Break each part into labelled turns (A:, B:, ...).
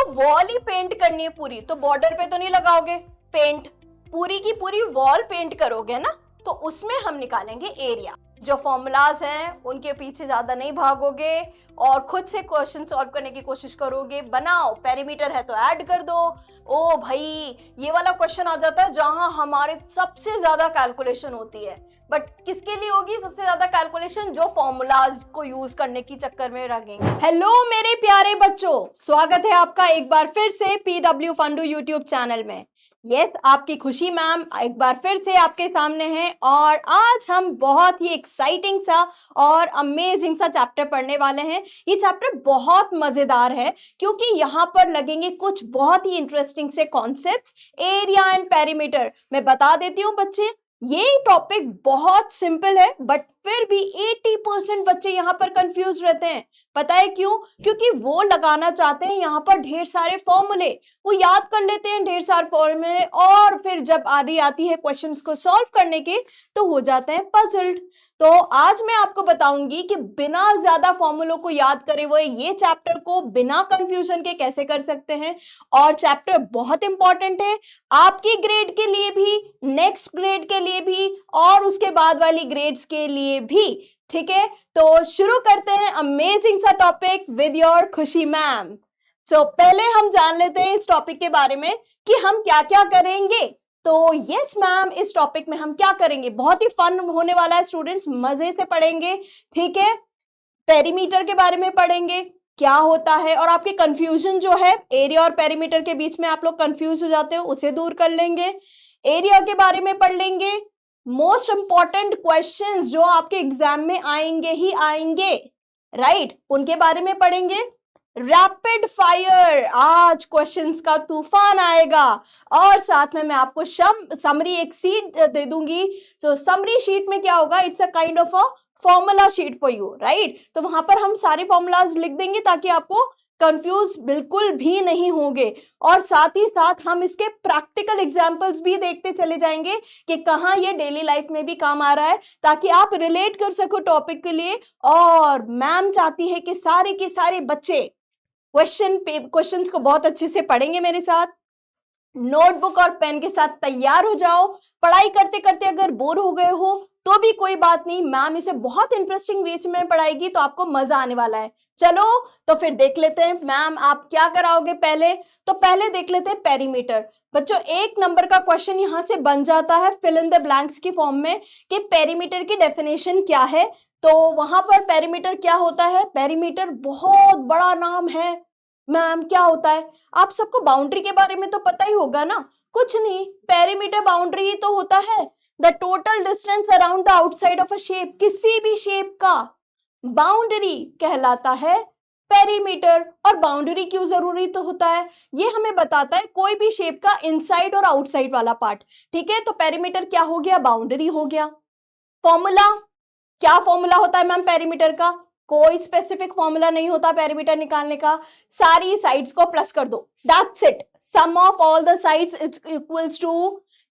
A: Wall ही paint करनी है पूरी, तो बॉर्डर पे तो नहीं लगाओगे पेंट, पूरी की पूरी वॉल पेंट करोगे ना, तो उसमें हम निकालेंगे एरिया। जो फॉर्मूलाज हैं उनके पीछे ज्यादा नहीं भागोगे और खुद से क्वेश्चन सॉल्व करने की कोशिश करोगे। बनाओ, पेरीमीटर है तो ऐड कर दो। ओ भाई, ये वाला क्वेश्चन आ जाता है जहां हमारे सबसे ज्यादा कैलकुलेशन होती है, बट किसके लिए होगी सबसे ज्यादा कैलकुलेशन? जो फॉर्मूलाज को यूज करने की चक्कर में लगेंगे। हेलो मेरे प्यारे बच्चों, स्वागत है आपका एक बार फिर से PW फंडू यूट्यूब चैनल में। यस, आपकी खुशी मैम एक बार फिर से आपके सामने है और आज हम बहुत ही एक्साइटिंग सा और अमेजिंग सा चैप्टर पढ़ने वाले हैं। ये चैप्टर बहुत मजेदार है क्योंकि यहाँ पर लगेंगे कुछ बहुत ही इंटरेस्टिंग से कॉन्सेप्ट्स, एरिया एंड पेरीमीटर। मैं बता देती हूँ बच्चे, ये टॉपिक बहुत सिंपल है बट फिर भी 80% बच्चे यहाँ पर कंफ्यूज रहते हैं। पता है क्यों? क्योंकि वो लगाना चाहते हैं यहाँ पर ढेर सारे फॉर्मूले, वो याद कर लेते हैं ढेर सारे फॉर्मूले और फिर जब आरी आती है क्वेश्चंस को सॉल्व करने की तो हो जाते हैं पजल्ड। तो आज मैं आपको बताऊंगी कि बिना ज्यादा फॉर्मूलों को याद करे हुए ये चैप्टर को बिना कंफ्यूजन के कैसे कर सकते हैं। और चैप्टर बहुत इंपॉर्टेंट है आपकी ग्रेड के लिए भी, नेक्स्ट ग्रेड के लिए भी और उसके बाद वाली ग्रेड्स के लिए भी। ठीक है, तो शुरू करते हैं अमेजिंग सा टॉपिक विद योर खुशी मैम। पहले हम जान लेते हैं इस टॉपिक के बारे में कि हम क्या क्या करेंगे। तो यस मैम, इस टॉपिक में हम क्या करेंगे, बहुत ही फन होने वाला है स्टूडेंट्स, मजे से पढ़ेंगे। ठीक है, पेरीमीटर के बारे में पढ़ेंगे क्या होता है और आपके कंफ्यूजन जो है एरिया और पेरीमीटर के बीच में आप लोग कंफ्यूज हो जाते हो उसे दूर कर लेंगे। एरिया के बारे में पढ़ लेंगे, मोस्ट इंपॉर्टेंट क्वेश्चंस जो आपके एग्जाम में आएंगे ही आएंगे, राइट, उनके बारे में पढ़ेंगे। रैपिड फायर, आज क्वेश्चंस का तूफान आएगा और साथ में मैं आपको समरी एक शीट दे दूंगी। तो समरी शीट में क्या होगा, it's a kind of a formula sheet for you, right. तो वहां पर हम सारे फॉर्मूलाज लिख देंगे ताकि आपको कंफ्यूज बिल्कुल भी नहीं होंगे और साथ ही साथ हम इसके प्रैक्टिकल एग्जांपल्स भी देखते चले जाएंगे कि कहाँ ये डेली लाइफ में भी काम आ रहा है ताकि आप रिलेट कर सको टॉपिक के लिए। और मैम चाहती है कि सारे के सारे बच्चे क्वेश्चंस को बहुत अच्छे से पढ़ेंगे मेरे साथ, नोटबुक और पेन के साथ तैयार हो जाओ। पढ़ाई करते करते अगर बोर हो गए हो तो भी कोई बात नहीं, मैम इसे बहुत इंटरेस्टिंग वे में पढ़ाएगी तो आपको मजा आने वाला है। चलो तो फिर देख लेते हैं मैम आप क्या कराओगे। पहले देख लेते हैं पेरीमीटर। बच्चों, 1 नंबर का क्वेश्चन यहां से बन जाता है फिल इन द ब्लैंक्स की फॉर्म में कि पेरीमीटर की डेफिनेशन क्या है। तो वहां पर पेरीमीटर क्या होता है, पेरीमीटर बहुत बड़ा नाम है मैम, क्या होता है? आप सबको बाउंड्री के बारे में तो पता ही होगा ना। कुछ नहीं, पेरीमीटर बाउंड्री ही तो होता है, the total distance around the outside of a shape, किसी भी शेप का बाउंड्री कहलाता है पेरीमीटर। और बाउंड्री क्यों जरूरी तो होता है, ये हमें बताता है कोई भी शेप का इनसाइड और आउटसाइड वाला पार्ट। ठीक है, तो पेरीमीटर क्या हो गया, बाउंड्री हो गया। फॉर्मूला, क्या फॉर्मूला होता है मैम पेरीमीटर का? कोई स्पेसिफिक फॉर्मूला नहीं होता पेरीमीटर निकालने का, सारी साइड्स को प्लस कर दो, that's it, sum of all the sides is equals to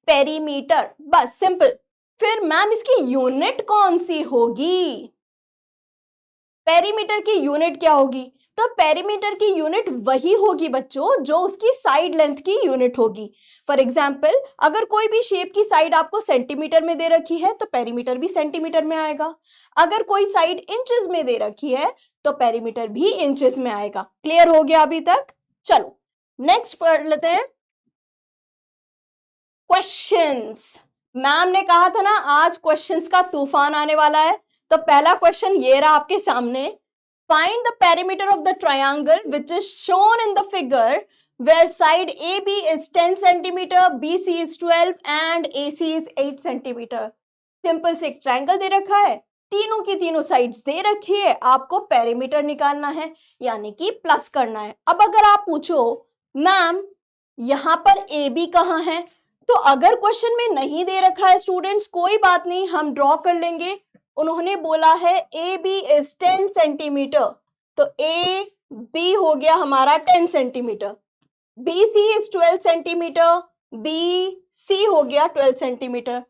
A: perimeter, बस सिंपल। फिर मैम इसकी यूनिट कौन सी होगी, पेरीमीटर की यूनिट क्या होगी? तो पेरीमीटर की यूनिट वही होगी बच्चों जो उसकी साइड लेंथ की यूनिट होगी। फॉर एग्जाम्पल, अगर कोई भी शेप की साइड आपको सेंटीमीटर में दे रखी है तो पेरीमीटर भी सेंटीमीटर में आएगा। अगर कोई साइड इंचेस में दे रखी है तो पेरीमीटर भी इंचेस में आएगा। क्लियर हो गया अभी तक? चलो नेक्स्ट पढ़ लेते हैं क्वेश्चंस। मैम ने कहा था ना आज क्वेश्चंस का तूफान आने वाला है, तो पहला क्वेश्चन ये रहा आपके सामने। Find the perimeter of the triangle which is shown in the figure where side AB is 10 centimeter, BC is 12 and AC is 8 centimeter। Simple से एक ट्रायंगल दे रखा है, तीनों की तीनों साइड्स दे रखी है, आपको पेरीमीटर निकालना है यानी कि प्लस करना है। अब अगर आप पूछो मैम यहां पर AB कहाँ है, तो अगर क्वेश्चन में नहीं दे रखा है स्टूडेंट्स कोई बात नहीं, हम ड्रॉ कर लेंगे। उन्होंने बोला है AB is 10 सेंटीमीटर, तो AB हो गया हमारा 10 centimetre, BC is 12 centimetre, BC हो गया 12 centimetre,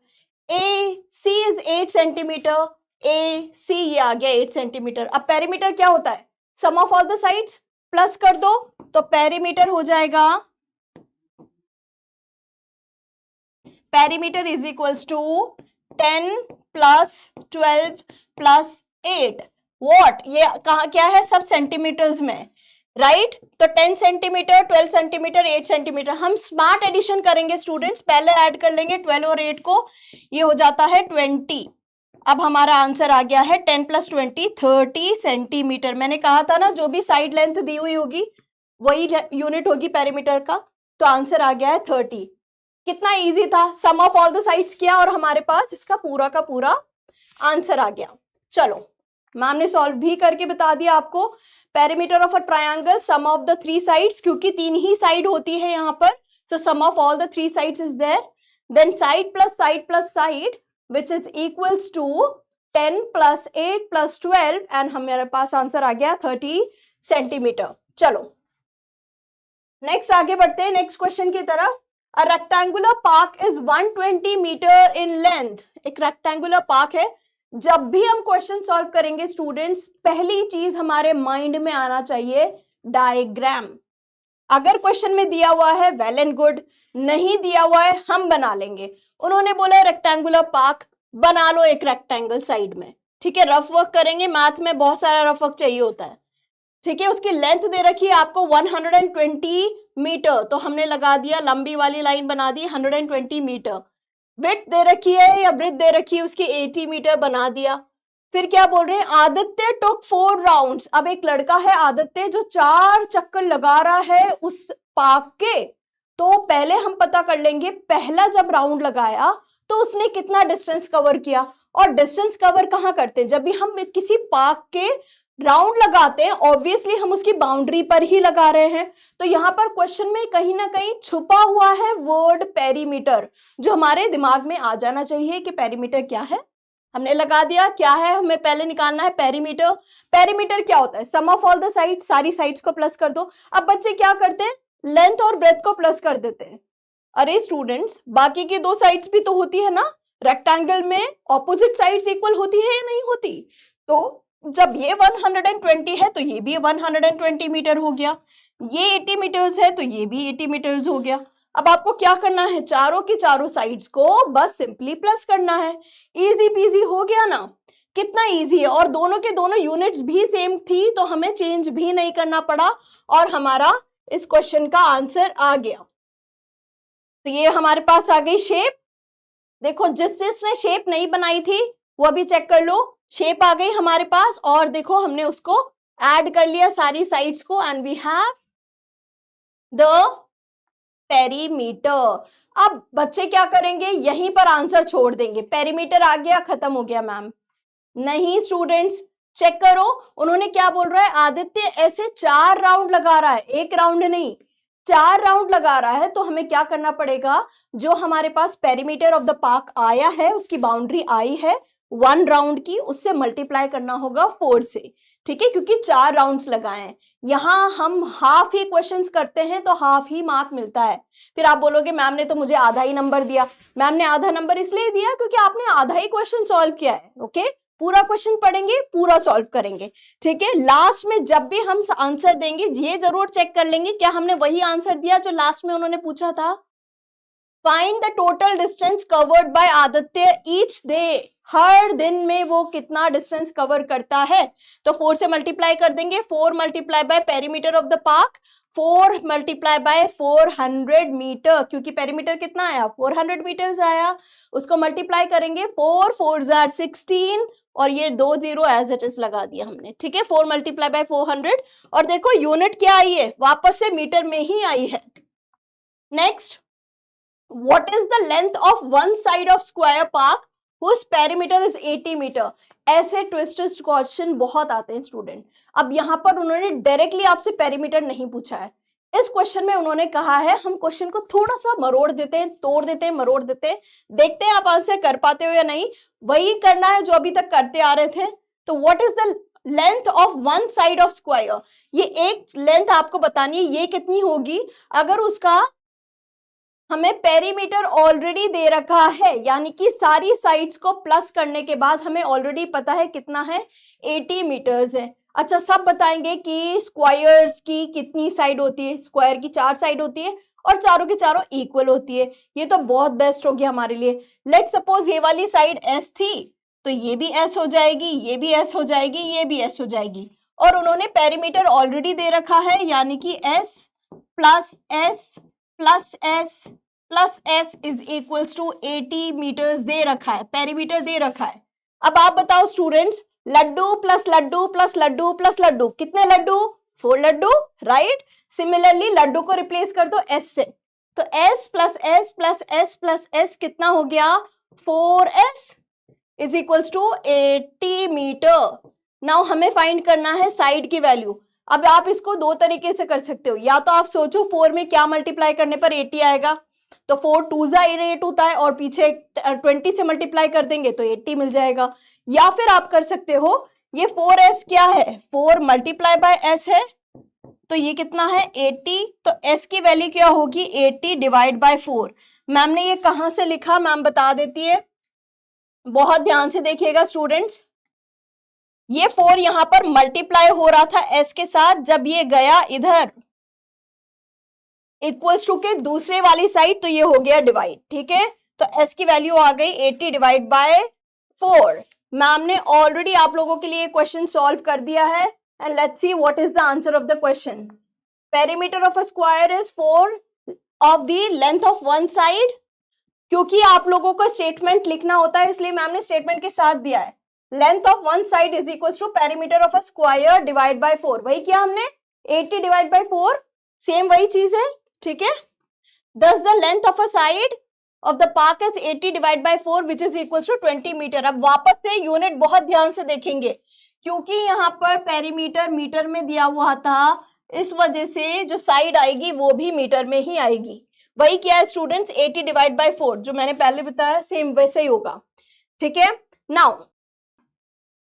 A: AC is 8 centimetre, AC ये आ गया 8 सेंटीमीटर। अब पेरीमीटर क्या होता है, sum of all the sides plus कर दो तो पेरीमीटर हो जाएगा, perimeter is equals to 10 plus 12 plus 8 what, ये कहा क्या है, सब सेंटीमीटर्स में, राइट तो 10 सेंटीमीटर, 12 सेंटीमीटर, 8 सेंटीमीटर। हम स्मार्ट एडिशन करेंगे स्टूडेंट्स, पहले ऐड कर लेंगे 12 और 8 को, ये हो जाता है 20। अब हमारा आंसर आ गया है 10 प्लस 20 30 सेंटीमीटर। मैंने कहा था ना जो भी साइड लेंथ दी हुई होगी वही यूनिट होगी पेरीमीटर का, तो आंसर आ गया है 30। कितना इजी था, सम ऑफ ऑल द साइड्स किया और हमारे पास इसका पूरा का पूरा आंसर आ गया। चलो मैम ने सॉल्व भी करके बता दिया आपको। Perimeter of a triangle, sum of the 3 sides, क्योंकि 3 ही साइड होती है यहाँ पर, so sum of all the 3 sides is there, then side plus side which is equals to 10 plus 8 plus 12 and हमारे पास आंसर आ गया 30 सेंटीमीटर। चलो नेक्स्ट आगे बढ़ते हैं नेक्स्ट क्वेश्चन की तरफ। A rectangular park is 120 metre in length। एक रेक्टेंगुलर पार्क है। जब भी हम क्वेश्चन सॉल्व करेंगे स्टूडेंट्स, पहली चीज हमारे माइंड में आना चाहिए डायग्राम। अगर क्वेश्चन में दिया हुआ है वेल एंड गुड, नहीं दिया हुआ है हम बना लेंगे। उन्होंने बोला रेक्टेंगुलर पार्क, बना लो एक रेक्टेंगल साइड में, ठीक है। रफ वर्क करेंगे, मैथ में बहुत सारा रफ वर्क चाहिए होता है, ठीक है। उसकी लेंथ दे रखी है आपको 120 मीटर, तो हमने लगा दिया लंबी वाली लाइन बना दी 120 मीटर। विड्थ दे रखी है या ब्रेड्थ दे रखी है उसकी 80 मीटर बना दिया। फिर क्या बोल रहे हैं, आदित्य टुक 4 राउंड्स। अब एक लड़का है आदित्य जो 4 चक्कर लगा रहा है उस पार्क के, तो पहले हम पता कर लेंगे पहला जब राउंड लगाया तो उसने कितना डिस्टेंस कवर किया। और डिस्टेंस कवर कहाँ करते हैं, जब भी हम किसी पार्क के राउंड लगाते हैं ऑब्वियसली हम उसकी बाउंड्री पर ही लगा रहे हैं। तो यहाँ पर क्वेश्चन में कहीं ना कहीं छुपा हुआ है वर्ड पेरीमीटर, जो हमारे दिमाग में आ जाना चाहिए कि पेरीमीटर क्या है। हमने लगा दिया, क्या है हमें पहले निकालना है पेरीमीटर। पेरीमीटर क्या होता है, sum of all the sides, सारी साइड्स को प्लस कर दो। अब बच्चे क्या करते हैं, लेंथ और ब्रेथ को प्लस कर देते हैं। अरे स्टूडेंट्स, बाकी की 2 साइड्स भी तो होती है ना, रेक्टेंगल में ऑपोजिट साइड्स इक्वल होती है या नहीं होती। तो जब ये 120 है तो ये भी 120 मीटर हो गया, ये 80 मीटर्स है तो ये भी 80 मीटर्स हो गया। अब आपको क्या करना है, चारों की चारों साइड्स को बस सिंपली प्लस करना है। इजी पीजी हो गया ना, कितना इजी है। और दोनों के दोनों यूनिट्स भी सेम थी तो हमें चेंज भी नहीं करना पड़ा और हमारा इस क्वेश्चन का आंसर आ गया। तो ये हमारे पास आ गई शेप। देखो जिसने शेप नहीं बनाई थी वो भी चेक कर लो, शेप आ गई हमारे पास। और देखो हमने उसको ऐड कर लिया सारी साइड्स को and we have the perimeter. अब बच्चे क्या करेंगे, यहीं पर आंसर छोड़ देंगे, पेरीमीटर आ गया खत्म हो गया मैम। नहीं स्टूडेंट्स, चेक करो उन्होंने क्या बोल रहा है, आदित्य ऐसे 4 राउंड लगा रहा है, 1 राउंड नहीं 4 राउंड लगा रहा है। तो हमें क्या करना पड़ेगा, जो हमारे पास पेरीमीटर ऑफ द पार्क आया है, उसकी बाउंड्री आई है 1 राउंड की, उससे मल्टीप्लाई करना होगा 4 से, ठीक है, क्योंकि 4 राउंड्स लगाए हैं। यहां हम हाफ ही क्वेश्चंस करते हैं तो हाफ ही मार्क मिलता है। फिर आप बोलोगे मैम ने तो मुझे आधा ही नंबर दिया। मैम ने आधा नंबर इसलिए दिया क्योंकि आपने आधा ही क्वेश्चन सॉल्व किया है। ओके, पूरा क्वेश्चन पढ़ेंगे, पूरा सॉल्व करेंगे, ठीक है। लास्ट में जब भी हम आंसर देंगे ये जरूर चेक कर लेंगे क्या हमने वही आंसर दिया जो लास्ट में उन्होंने पूछा था। Find the total distance covered by Aditya each day. हर दिन में वो कितना डिस्टेंस कवर करता है, तो 4 से मल्टीप्लाई कर देंगे। 4 multiply by perimeter of the park, 4 multiply by 400 metre, क्योंकि पेरीमीटर कितना आया 400 मीटर्स आया, उसको मल्टीप्लाई करेंगे 4 4 जार 16 और ये 2 0 एज इट इज लगा दिया हमने, ठीक है। 4 मल्टीप्लाई बाय 400 और देखो यूनिट क्या आई है, वापस से मीटर में ही आई है। Next, what is the length of one side of square park whose perimeter is 80 metre. ऐसे ट्विस्टेड क्वेश्चन बहुत आते हैं स्टूडेंट। अब यहाँ पर उन्होंने डायरेक्टली आपसे पेरीमीटर नहीं पूछा है, इस क्वेश्चन में उन्होंने कहा है हम क्वेश्चन को थोड़ा सा मरोड़ देते हैं, तोड़ देते हैं, मरोड़ देते हैं, देखते हैं आप आंसर कर पाते हो या नहीं। वही करना है जो अभी तक करते आ रहे थे। तो what is the length of one side of square, ये एक लेंथ आपको बतानी है, ये कितनी होगी। अगर उसका हमें पेरीमीटर ऑलरेडी दे रखा है, यानी कि सारी साइड्स को प्लस करने के बाद हमें ऑलरेडी पता है कितना है 80 मीटर्स है। अच्छा, सब बताएंगे कि स्क्वायर्स की कितनी साइड होती है। स्क्वायर की 4 साइड होती है और चारों के चारों इक्वल होती है। ये तो बहुत बेस्ट हो गया हमारे लिए। लेट सपोज ये वाली साइड एस थी, तो ये भी एस हो जाएगी, ये भी एस हो जाएगी, ये भी एस हो जाएगी। और उन्होंने पेरीमीटर ऑलरेडी दे रखा है, यानी कि S plus S plus S plus S is equals to 80 meters दे रखा है, पेरीमीटर दे रखा है। अब आप बताओ students, laddu plus laddu plus laddu plus laddu, कितने लड्डू? 4 लड्डू, राइट। सिमिलरली लड्डू को रिप्लेस कर दो एस से, तो S plus S plus S plus S कितना हो गया? 4s is equals to 80 meter. Now हमें फाइंड करना है साइड की वैल्यू। अब आप इसको दो तरीके से कर सकते हो, या तो आप सोचो 4 में क्या मल्टीप्लाई करने पर 80 आएगा, तो 4 2 जा 8 होता है और पीछे 20 से मल्टीप्लाई कर देंगे तो 80 मिल जाएगा। या फिर आप कर सकते हो, ये 4s क्या है? 4 मल्टीप्लाई बाय s है, तो ये कितना है? 80। तो s की वैल्यू क्या होगी? 80 डिवाइड बाय 4। मैम ने ये कहां से लिखा, मैम बता देती है, बहुत ध्यान से देखिएगा स्टूडेंट्स। ये 4 यहां पर मल्टीप्लाई हो रहा था s के साथ, जब ये गया इधर इक्वल्स टू के दूसरे वाली साइड, तो ये हो गया डिवाइड, ठीक है। तो s की वैल्यू आ गई 80 डिवाइड बाय 4। मैम ने ऑलरेडी आप लोगों के लिए क्वेश्चन सॉल्व कर दिया है, and let's see what is the answer of the question. Perimeter of a square is 4 of the length of one side. क्योंकि आप लोगों को स्टेटमेंट लिखना होता है, इसलिए मैम ने स्टेटमेंट के साथ दिया है। Length of one side is equal to perimeter of a square divide by 4। वही किया हमने, 80 डिवाइड बाय 4, सेम वही चीज है, ठीक है। Thus the length of a side of the park is 80 divided by 4 which is equals to 20 metre. अब वापस से यूनिट बहुत ध्यान से देखेंगे, क्योंकि यहाँ पर पेरीमीटर मीटर में दिया हुआ था, इस वजह से जो साइड आएगी वो भी मीटर में ही आएगी। वही क्या है स्टूडेंट्स, 80 डिवाइड बाय 4, जो मैंने पहले बताया सेम वैसे ही होगा, ठीक है। नाउ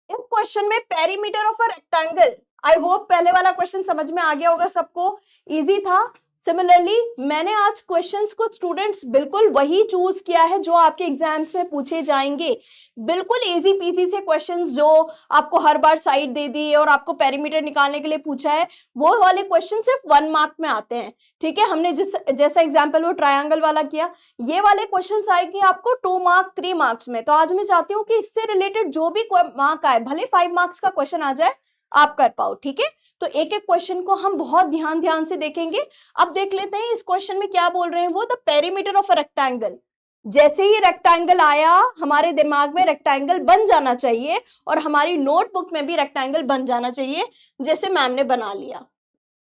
A: इस क्वेश्चन में perimeter of a rectangle, I hope पहले वाला क्वेश्चन समझ में आ गया होगा सबको, इजी था। सिमिलरली मैंने आज क्वेश्चंस को स्टूडेंट्स बिल्कुल वही चूज किया है जो आपके एग्जाम्स में पूछे जाएंगे। बिल्कुल इजी पीजी से क्वेश्चंस जो आपको हर बार साइड दे दी और आपको पेरीमीटर निकालने के लिए पूछा है, वो वाले क्वेश्चन सिर्फ 1 मार्क में आते हैं, ठीक है। हमने जैसा एग्जाम्पल वो ट्रायंगल वाला किया, ये वाले क्वेश्चन आएंगे आपको 2 मार्क 3 मार्क्स में। तो आज मैं चाहती हूँ कि इससे रिलेटेड जो भी मार्क आए, भले 5 मार्क्स का क्वेश्चन आ जाए, आप कर पाओ, ठीक है। तो एक एक क्वेश्चन को हम बहुत ध्यान से देखेंगे। अब देख लेते हैं इस क्वेश्चन में क्या बोल रहे हैं वो, the perimeter of a rectangle. जैसे ही रेक्टेंगल आया, हमारे दिमाग में रेक्टेंगल बन जाना चाहिए और हमारी नोटबुक में भी रेक्टेंगल बन जाना चाहिए, जैसे मैम ने बना लिया।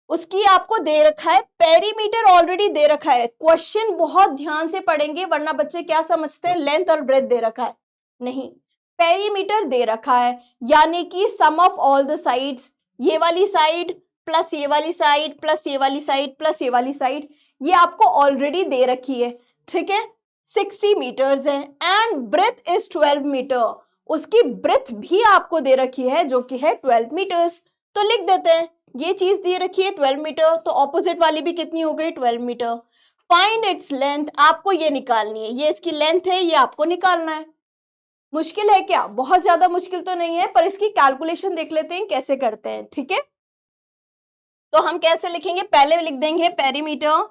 A: उसकी आपको दे रखा है पेरीमीटर, ऑलरेडी दे रखा है। क्वेश्चन बहुत ध्यान से पढ़ेंगे, वरना बच्चे क्या समझते हैं, लेंथ और ब्रेथ दे रखा है, नहीं, पेरीमीटर दे रखा है, यानी कि सम ऑफ ऑल द साइड्स, ये वाली साइड प्लस ये वाली साइड प्लस ये वाली साइड प्लस ये वाली साइड, ये आपको ऑलरेडी दे रखी है, ठीक है। 60 मीटर्स है एंड ब्रेथ इज 12 मीटर। उसकी ब्रेथ भी आपको दे रखी है जो कि है 12 मीटर्स। तो लिख देते हैं, ये चीज दे रखी है 12 मीटर, तो ऑपोजिट वाली भी कितनी हो गई, 12 मीटर। फाइंड इट्स लेंथ, आपको ये निकालनी है, ये इसकी लेंथ है, ये आपको निकालना है। मुश्किल है क्या? बहुत ज्यादा मुश्किल तो नहीं है, पर इसकी कैलकुलेशन देख लेते हैं कैसे करते हैं, ठीक है। तो हम कैसे लिखेंगे, पहले लिख देंगे perimeter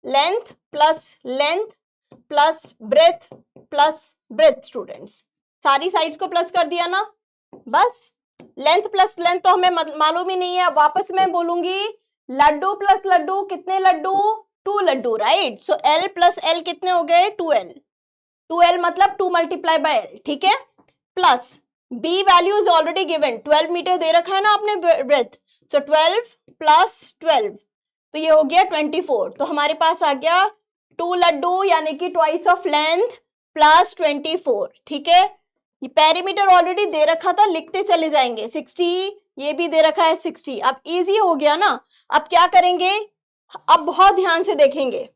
A: length plus breath students, सारी साइड्स को प्लस कर दिया ना, बस। लेंथ प्लस लेंथ तो हमें मालूम ही नहीं है, वापस मैं बोलूंगी, लड्डू प्लस लड्डू, कितने लड्डू, 2 लड्डू, राइट। सो L प्लस L कितने हो गए, 2L मतलब 2 मल्टीप्लाई बाय L, ठीक है। Plus B value is already given, 12 meter दे रखा है ना आपने ब्रेथ, सो 12 प्लस 12, तो ये हो गया 24। तो हमारे पास आ गया 2 लड्डू यानी कि ट्वाइस ऑफ लेंथ प्लस 24, ठीक है। ये पेरीमीटर ऑलरेडी दे रखा था, लिखते चले जाएंगे, 60, ये भी दे रखा है 60। अब इजी हो गया ना। अब क्या करेंगे, अब बहुत ध्यान से देखेंगे,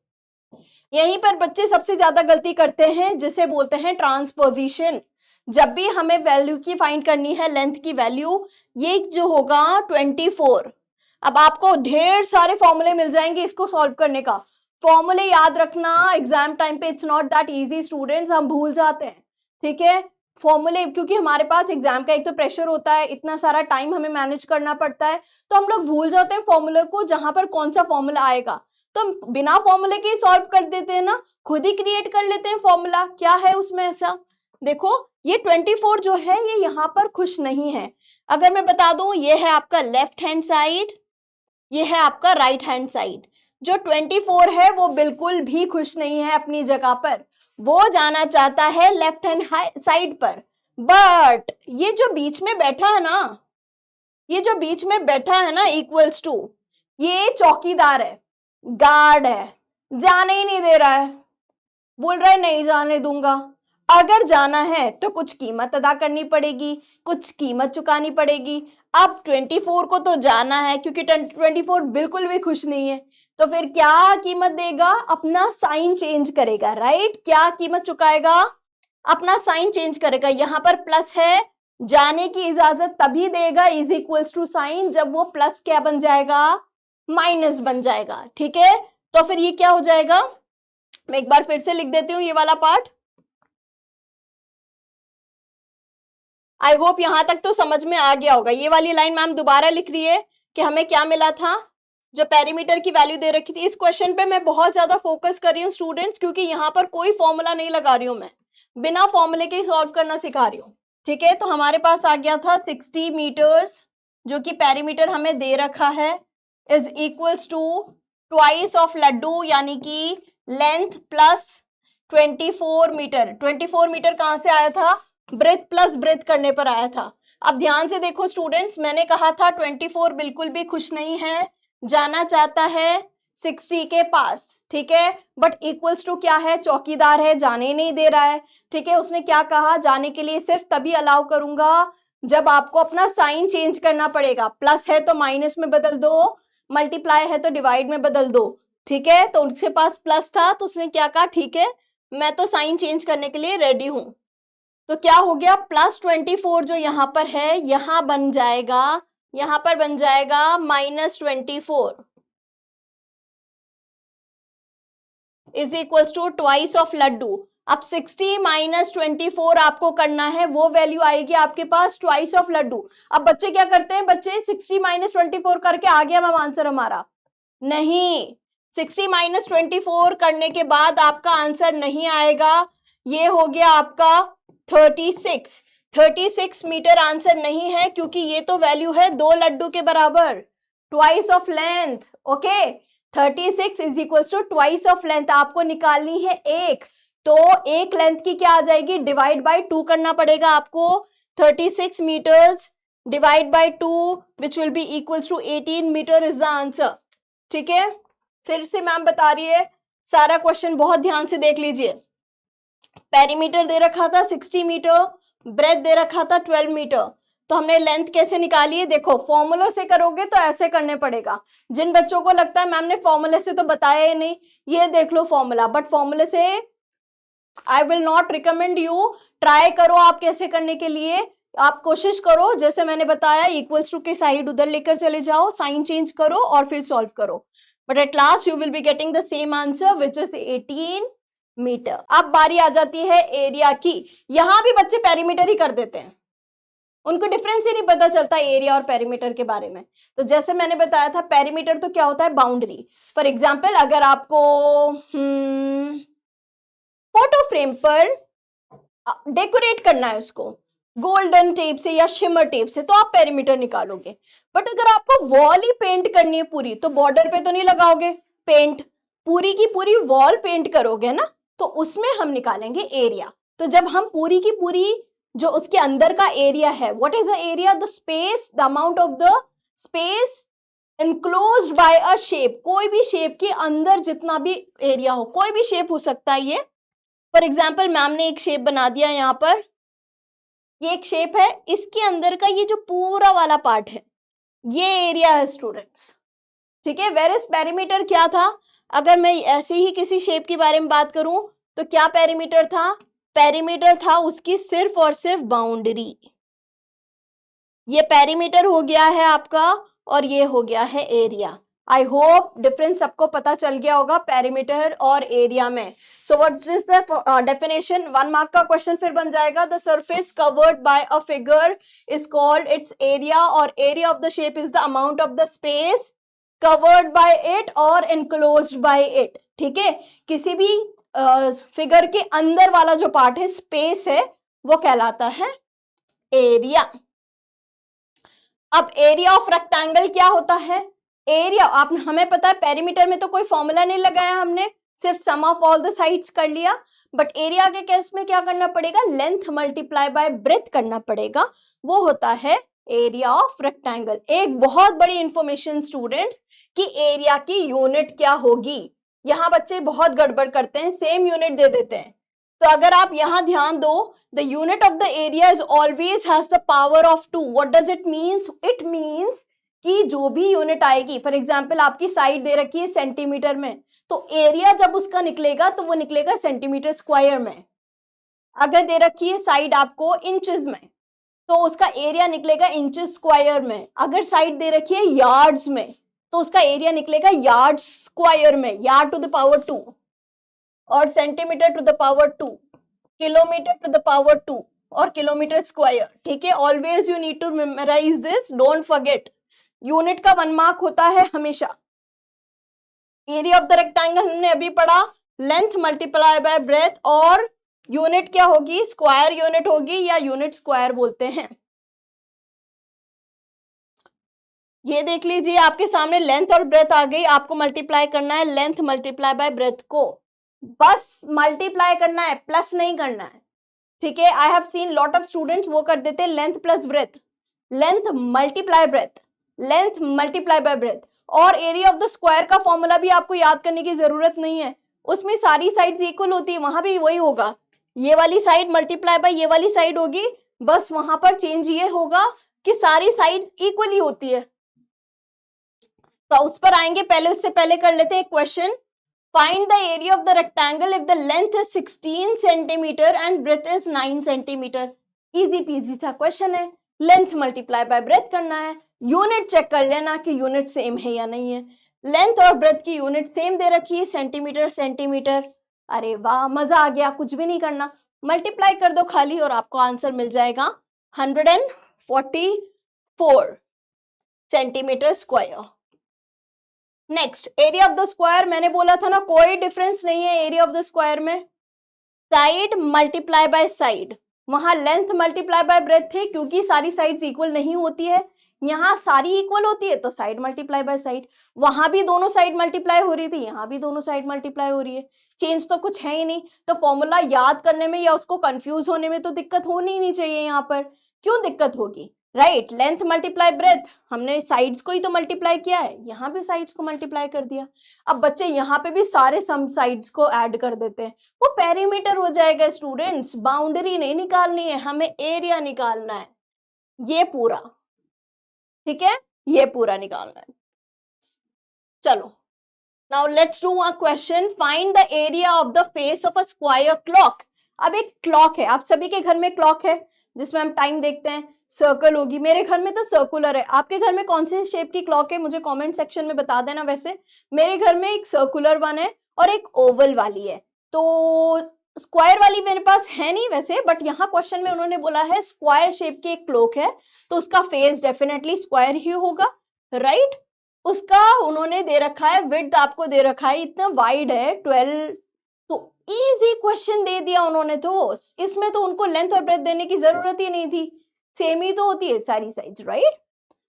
A: यहीं पर बच्चे सबसे ज्यादा गलती करते हैं, जिसे बोलते हैं ट्रांसपोजिशन। जब भी हमें वैल्यू की फाइंड करनी है, लेंथ की वैल्यू, ये जो होगा 24। अब आपको ढेर सारे फॉर्मूले मिल जाएंगे इसको सॉल्व करने का। फॉर्मूले याद रखना एग्जाम टाइम पे it's not that easy students, हम भूल जाते हैं। ठीक है, फॉर्मूले, क्योंकि हमारे पास एग्जाम का एक तो प्रेशर होता है, इतना सारा टाइम हमें मैनेज करना पड़ता है, तो हम लोग भूल जाते हैं फॉर्मूले को, जहां पर कौन सा फॉर्मूला आएगा तो हम बिना फॉर्मूले के ही सॉल्व कर देते हैं ना, खुद ही क्रिएट कर लेते हैं फॉर्मूला। क्या है उसमें ऐसा, देखो ये 24 जो है ये यहाँ पर खुश नहीं है। अगर मैं बता दूं ये है आपका लेफ्ट हैंड साइड, ये है आपका राइट हैंड साइड। जो 24 है वो बिल्कुल भी खुश नहीं है अपनी जगह पर, वो जाना चाहता है लेफ्ट हैंड साइड पर। बट ये जो बीच में बैठा है ना, ये जो बीच में बैठा है ना इक्वल्स टू, ये चौकीदार है, गार्ड है, जाने ही नहीं दे रहा है, बोल रहा है नहीं जाने दूंगा। अगर जाना है तो कुछ कीमत अदा करनी पड़ेगी, कुछ कीमत चुकानी पड़ेगी। अब 24 को तो जाना है क्योंकि 24 बिल्कुल भी खुश नहीं है, तो फिर क्या कीमत देगा, अपना साइन चेंज करेगा, राइट। क्या कीमत चुकाएगा, अपना साइन चेंज करेगा। यहां पर प्लस है, जाने की इजाजत तभी देगा इज इक्वल्स टू साइन जब वो प्लस क्या बन जाएगा, माइनस बन जाएगा। ठीक है, तो फिर ये क्या हो जाएगा, मैं एक बार फिर से लिख देती हूं ये वाला पार्ट। आई होप यहां तक तो समझ में आ गया होगा। ये वाली लाइन मैम दोबारा लिख रही है कि हमें क्या मिला था, जो पेरीमीटर की वैल्यू दे रखी थी। इस क्वेश्चन पे मैं बहुत ज्यादा फोकस कर रही हूँ स्टूडेंट्स, क्योंकि यहाँ पर कोई फॉर्मूला नहीं लगा रही हूँ मैं, बिना फॉर्मूले के ही सॉल्व करना सिखा रही हूँ। ठीक है, तो हमारे पास आ गया था 60 मीटर्स, जो कि पेरीमीटर हमें दे रखा है, is equals to twice of laddoo, यानी कि लेंथ प्लस 24 मीटर। 24 मीटर कहां से आया था, ब्रेथ प्लस ब्रेथ करने पर आया था। अब ध्यान से देखो स्टूडेंट्स, मैंने कहा था 24 बिल्कुल भी खुश नहीं है, जाना चाहता है 60 के पास। ठीक है, बट इक्वल्स टू क्या है, चौकीदार है, जाने नहीं दे रहा है। ठीक है, उसने क्या कहा, जाने के लिए सिर्फ तभी अलाउ करूंगा जब आपको अपना साइन चेंज करना पड़ेगा। प्लस है तो माइनस में बदल दो, मल्टीप्लाई है तो डिवाइड में बदल दो। ठीक है, तो उसके पास प्लस था तो उसने क्या कहा, ठीक है मैं तो साइन चेंज करने के लिए रेडी हूं। तो क्या हो गया, प्लस 24 जो यहां पर है, यहां बन जाएगा, यहां पर बन जाएगा minus 24 is equals to twice of laddoo. अब 60 माइनस 24 आपको करना है, वो वैल्यू आएगी आपके पास ट्वाइस ऑफ लड्डू। अब बच्चे क्या करते हैं, बच्चे 60 माइनस 24 करके आ गया मैम आंसर हमारा, नहीं, 60 माइनस 24 करने के बाद आपका आंसर नहीं आएगा, ये हो गया आपका 36। 36 मीटर आंसर नहीं है, क्योंकि ये तो वैल्यू है 2 लड्डू के बराबर, twice of length. Okay, 36 is equals to twice of length आपको निकालनी है एक, तो एक लेंथ की क्या आ जाएगी, डिवाइड बाय 2 करना पड़ेगा आपको। 36 metres divide by 2 which will be equals to 18 metre is the answer. ठीक है, फिर से मैम बता रही है, सारा क्वेश्चन बहुत ध्यान से देख लीजिए। पेरीमीटर दे रखा था 60 मीटर, ब्रेथ दे रखा था 12 मीटर, तो हमने लेंथ कैसे निकाली है, देखो फॉर्मूला से करोगे तो ऐसे करने पड़ेगा। जिन बच्चों को लगता है मैम ने फॉर्मूले से तो बताया ही नहीं, ये देख लो फॉर्मूला, बट फॉर्मूले से I will not recommend you, try करो आप कैसे करने के लिए, आप कोशिश करो जैसे मैंने बताया, इक्वल्स टू के साइड उधर लेकर चले जाओ, साइन चेंज करो और फिर सॉल्व करो, but at last you will be getting the same answer which is 18 metre. अब बारी आ जाती है एरिया की, यहां भी बच्चे पेरीमीटर ही कर देते हैं, उनको डिफरेंस ही नहीं पता चलता एरिया और पेरीमीटर के बारे में। तो जैसे मैंने बताया था, पेरीमीटर तो क्या होता है, बाउंड्री। फॉर एग्जाम्पल अगर आपको फोटो फ्रेम पर डेकोरेट करना है उसको गोल्डन टेप से या शिमर टेप से, तो आप पेरीमीटर निकालोगे। बट अगर आपको वॉल ही पेंट करनी है पूरी, तो बॉर्डर पे तो नहीं लगाओगे पेंट, पूरी की पूरी वॉल पेंट करोगे ना, तो उसमें हम निकालेंगे एरिया। तो जब हम पूरी की पूरी जो उसके अंदर का एरिया है, what is the area, the space, the amount of the space enclosed by a shape, कोई भी शेप के अंदर जितना भी एरिया हो, कोई भी शेप हो सकता है ये। फॉर एग्जाम्पल मैम ने एक शेप बना दिया यहाँ पर, ये एक शेप है, इसके अंदर का ये जो पूरा वाला पार्ट है, ये एरिया है स्टूडेंट्स। ठीक है, वेयर इज पेरीमीटर क्या था, अगर मैं ऐसे ही किसी शेप के बारे में बात करूं तो क्या पेरीमीटर था, पेरीमीटर था उसकी सिर्फ और सिर्फ बाउंड्री। ये पेरीमीटर हो गया है आपका और ये हो गया है एरिया। आई होप डिफरेंस सबको पता चल गया होगा पेरीमीटर और एरिया में. So what is the definition? 1 mark का क्वेश्चन फिर बन जाएगा. The surface covered by a figure is called its area, और area of the shape is the amount of the space covered by it और enclosed by it. ठीक है, किसी भी फिगर के अंदर वाला जो पार्ट है, स्पेस है, वो कहलाता है एरिया. अब एरिया ऑफ रेक्टेंगल क्या होता है? एरिया आप हमें पता है, पेरीमीटर में तो कोई फॉर्मूला नहीं लगाया हमने, सिर्फ सम ऑफ ऑल द साइड्स कर लिया. बट एरिया के केस में क्या करना पड़ेगा? लेंथ मल्टीप्लाई बाय ब्रेथ करना पड़ेगा. वो होता है एरिया ऑफ रेक्टेंगल. एक बहुत बड़ी इंफॉर्मेशन स्टूडेंट्स कि एरिया की यूनिट क्या होगी. यहाँ बच्चे बहुत गड़बड़ करते हैं, सेम यूनिट दे देते हैं. तो अगर आप यहां ध्यान दो, the unit of the area is always has the power of 2. what does it means? it means कि जो भी यूनिट आएगी, फॉर एग्जाम्पल आपकी साइड दे रखी है सेंटीमीटर में, तो एरिया जब उसका निकलेगा तो वो निकलेगा सेंटीमीटर स्क्वायर में. अगर दे रखी है साइड आपको इंचेस में, तो उसका एरिया निकलेगा इंचेस स्क्वायर में. अगर साइड दे रखी है यार्ड्स में, तो उसका एरिया निकलेगा यार्ड स्क्वायर में, यार्ड टू द पावर 2 और centimetre to the power 2, kilometre to the power 2 और किलोमीटर स्क्वायर. ठीक है, always you need to memorise this, don't forget. Unit का 1 मार्क होता है हमेशा. एरिया ऑफ द रेक्टेंगल हमने अभी पढ़ा, लेंथ मल्टीप्लाई बाय ब्रेथ, और यूनिट क्या होगी? स्क्वायर यूनिट होगी, या यूनिट स्क्वायर बोलते हैं. ये देख लीजिए आपके सामने लेंथ और ब्रेथ आ गई. आपको मल्टीप्लाई करना है लेंथ मल्टीप्लाई बाय ब्रेथ को, बस मल्टीप्लाई करना है, प्लस नहीं करना है. ठीक है, I have seen lot of students वो कर देते हैं length plus breadth, length multiply breath, length multiply by breath. और एरिया ऑफ द स्क्वायर का फॉर्मूला भी आपको याद करने की जरूरत नहीं है, उसमें सारी साइड्स इक्वल होती है, वहां भी वही होगा. ये वाली साइड मल्टीप्लाई बाय ये वाली साइड होगी, बस वहां पर चेंज ये होगा कि सारी साइड्स इक्वली होती है. तो उस पर आएंगे, पहले उससे पहले कर लेते हैं question. Find the area of the rectangle if the length is 16 centimeter and breadth is 9 centimeter. Easy peasy सा क्वेश्चन है. लेंथ मल्टीप्लाई बाय ब्रेथ करना है. यूनिट चेक कर लेना कि यूनिट सेम है या नहीं है. लेंथ और ब्रेथ की यूनिट सेम दे रखी है, सेंटीमीटर सेंटीमीटर. अरे वाह, मजा आ गया. कुछ भी नहीं करना, मल्टीप्लाई कर दो खाली और आपको आंसर मिल जाएगा 144 centimetre square. Next, area of the square. मैंने बोला था ना, कोई डिफरेंस नहीं है एरिया ऑफ द स्क्वायर में. साइड मल्टीप्लाई बाय साइड, वहां लेंथ मल्टीप्लाई बाय ब्रेथ थी, क्योंकि सारी साइड्स इक्वल नहीं होती है. यहाँ सारी इक्वल होती है तो साइड मल्टीप्लाई बाय साइड. वहां भी दोनों साइड मल्टीप्लाई हो रही थी, यहाँ भी दोनों साइड मल्टीप्लाई हो रही है. चेंज तो कुछ है ही नहीं, तो फॉर्मूला याद करने में या उसको कंफ्यूज होने में तो दिक्कत होनी ही नहीं चाहिए. यहाँ पर क्यों दिक्कत होगी? राइट, लेंथ मल्टीप्लाई ब्रेथ, हमने साइड्स को ही तो मल्टीप्लाई किया है, यहाँ भी साइड्स को मल्टीप्लाई कर दिया. अब बच्चे यहाँ पे भी सारे सम साइड्स को ऐड कर देते हैं, वो पेरीमीटर हो जाएगा. स्टूडेंट्स, बाउंड्री नहीं निकालनी है, हमें एरिया निकालना है. ये पूरा, ठीक है, ये पूरा निकालना है. चलो, now let's do a question. Find the area of the face of a square clock. अब एक क्लॉक है, आप सभी के घर में क्लॉक है जिसमें हम टाइम देखते हैं. सर्कल होगी, मेरे घर में तो सर्कुलर है. आपके घर में कौन से शेप की क्लॉक है मुझे कमेंट सेक्शन में बता देना. वैसे मेरे घर में एक सर्कुलर वन है और एक ओवल वाली है, तो स्क्वायर वाली मेरे पास है नहीं वैसे, बट यहाँ क्वेश्चन में उन्होंने बोला है स्क्वायर शेप की एक क्लॉक है, तो उसका फेस डेफिनेटली स्क्वायर ही होगा. राइट, उसका उन्होंने दे रखा है विड्थ, आपको दे रखा है इतना वाइड है 12. तो इजी क्वेश्चन दे दिया उन्होंने, तो इसमें तो उनको लेंथ और ब्रेथ देने की जरूरत ही नहीं थी, सेम ही तो होती है सारी साइड्स. राइट,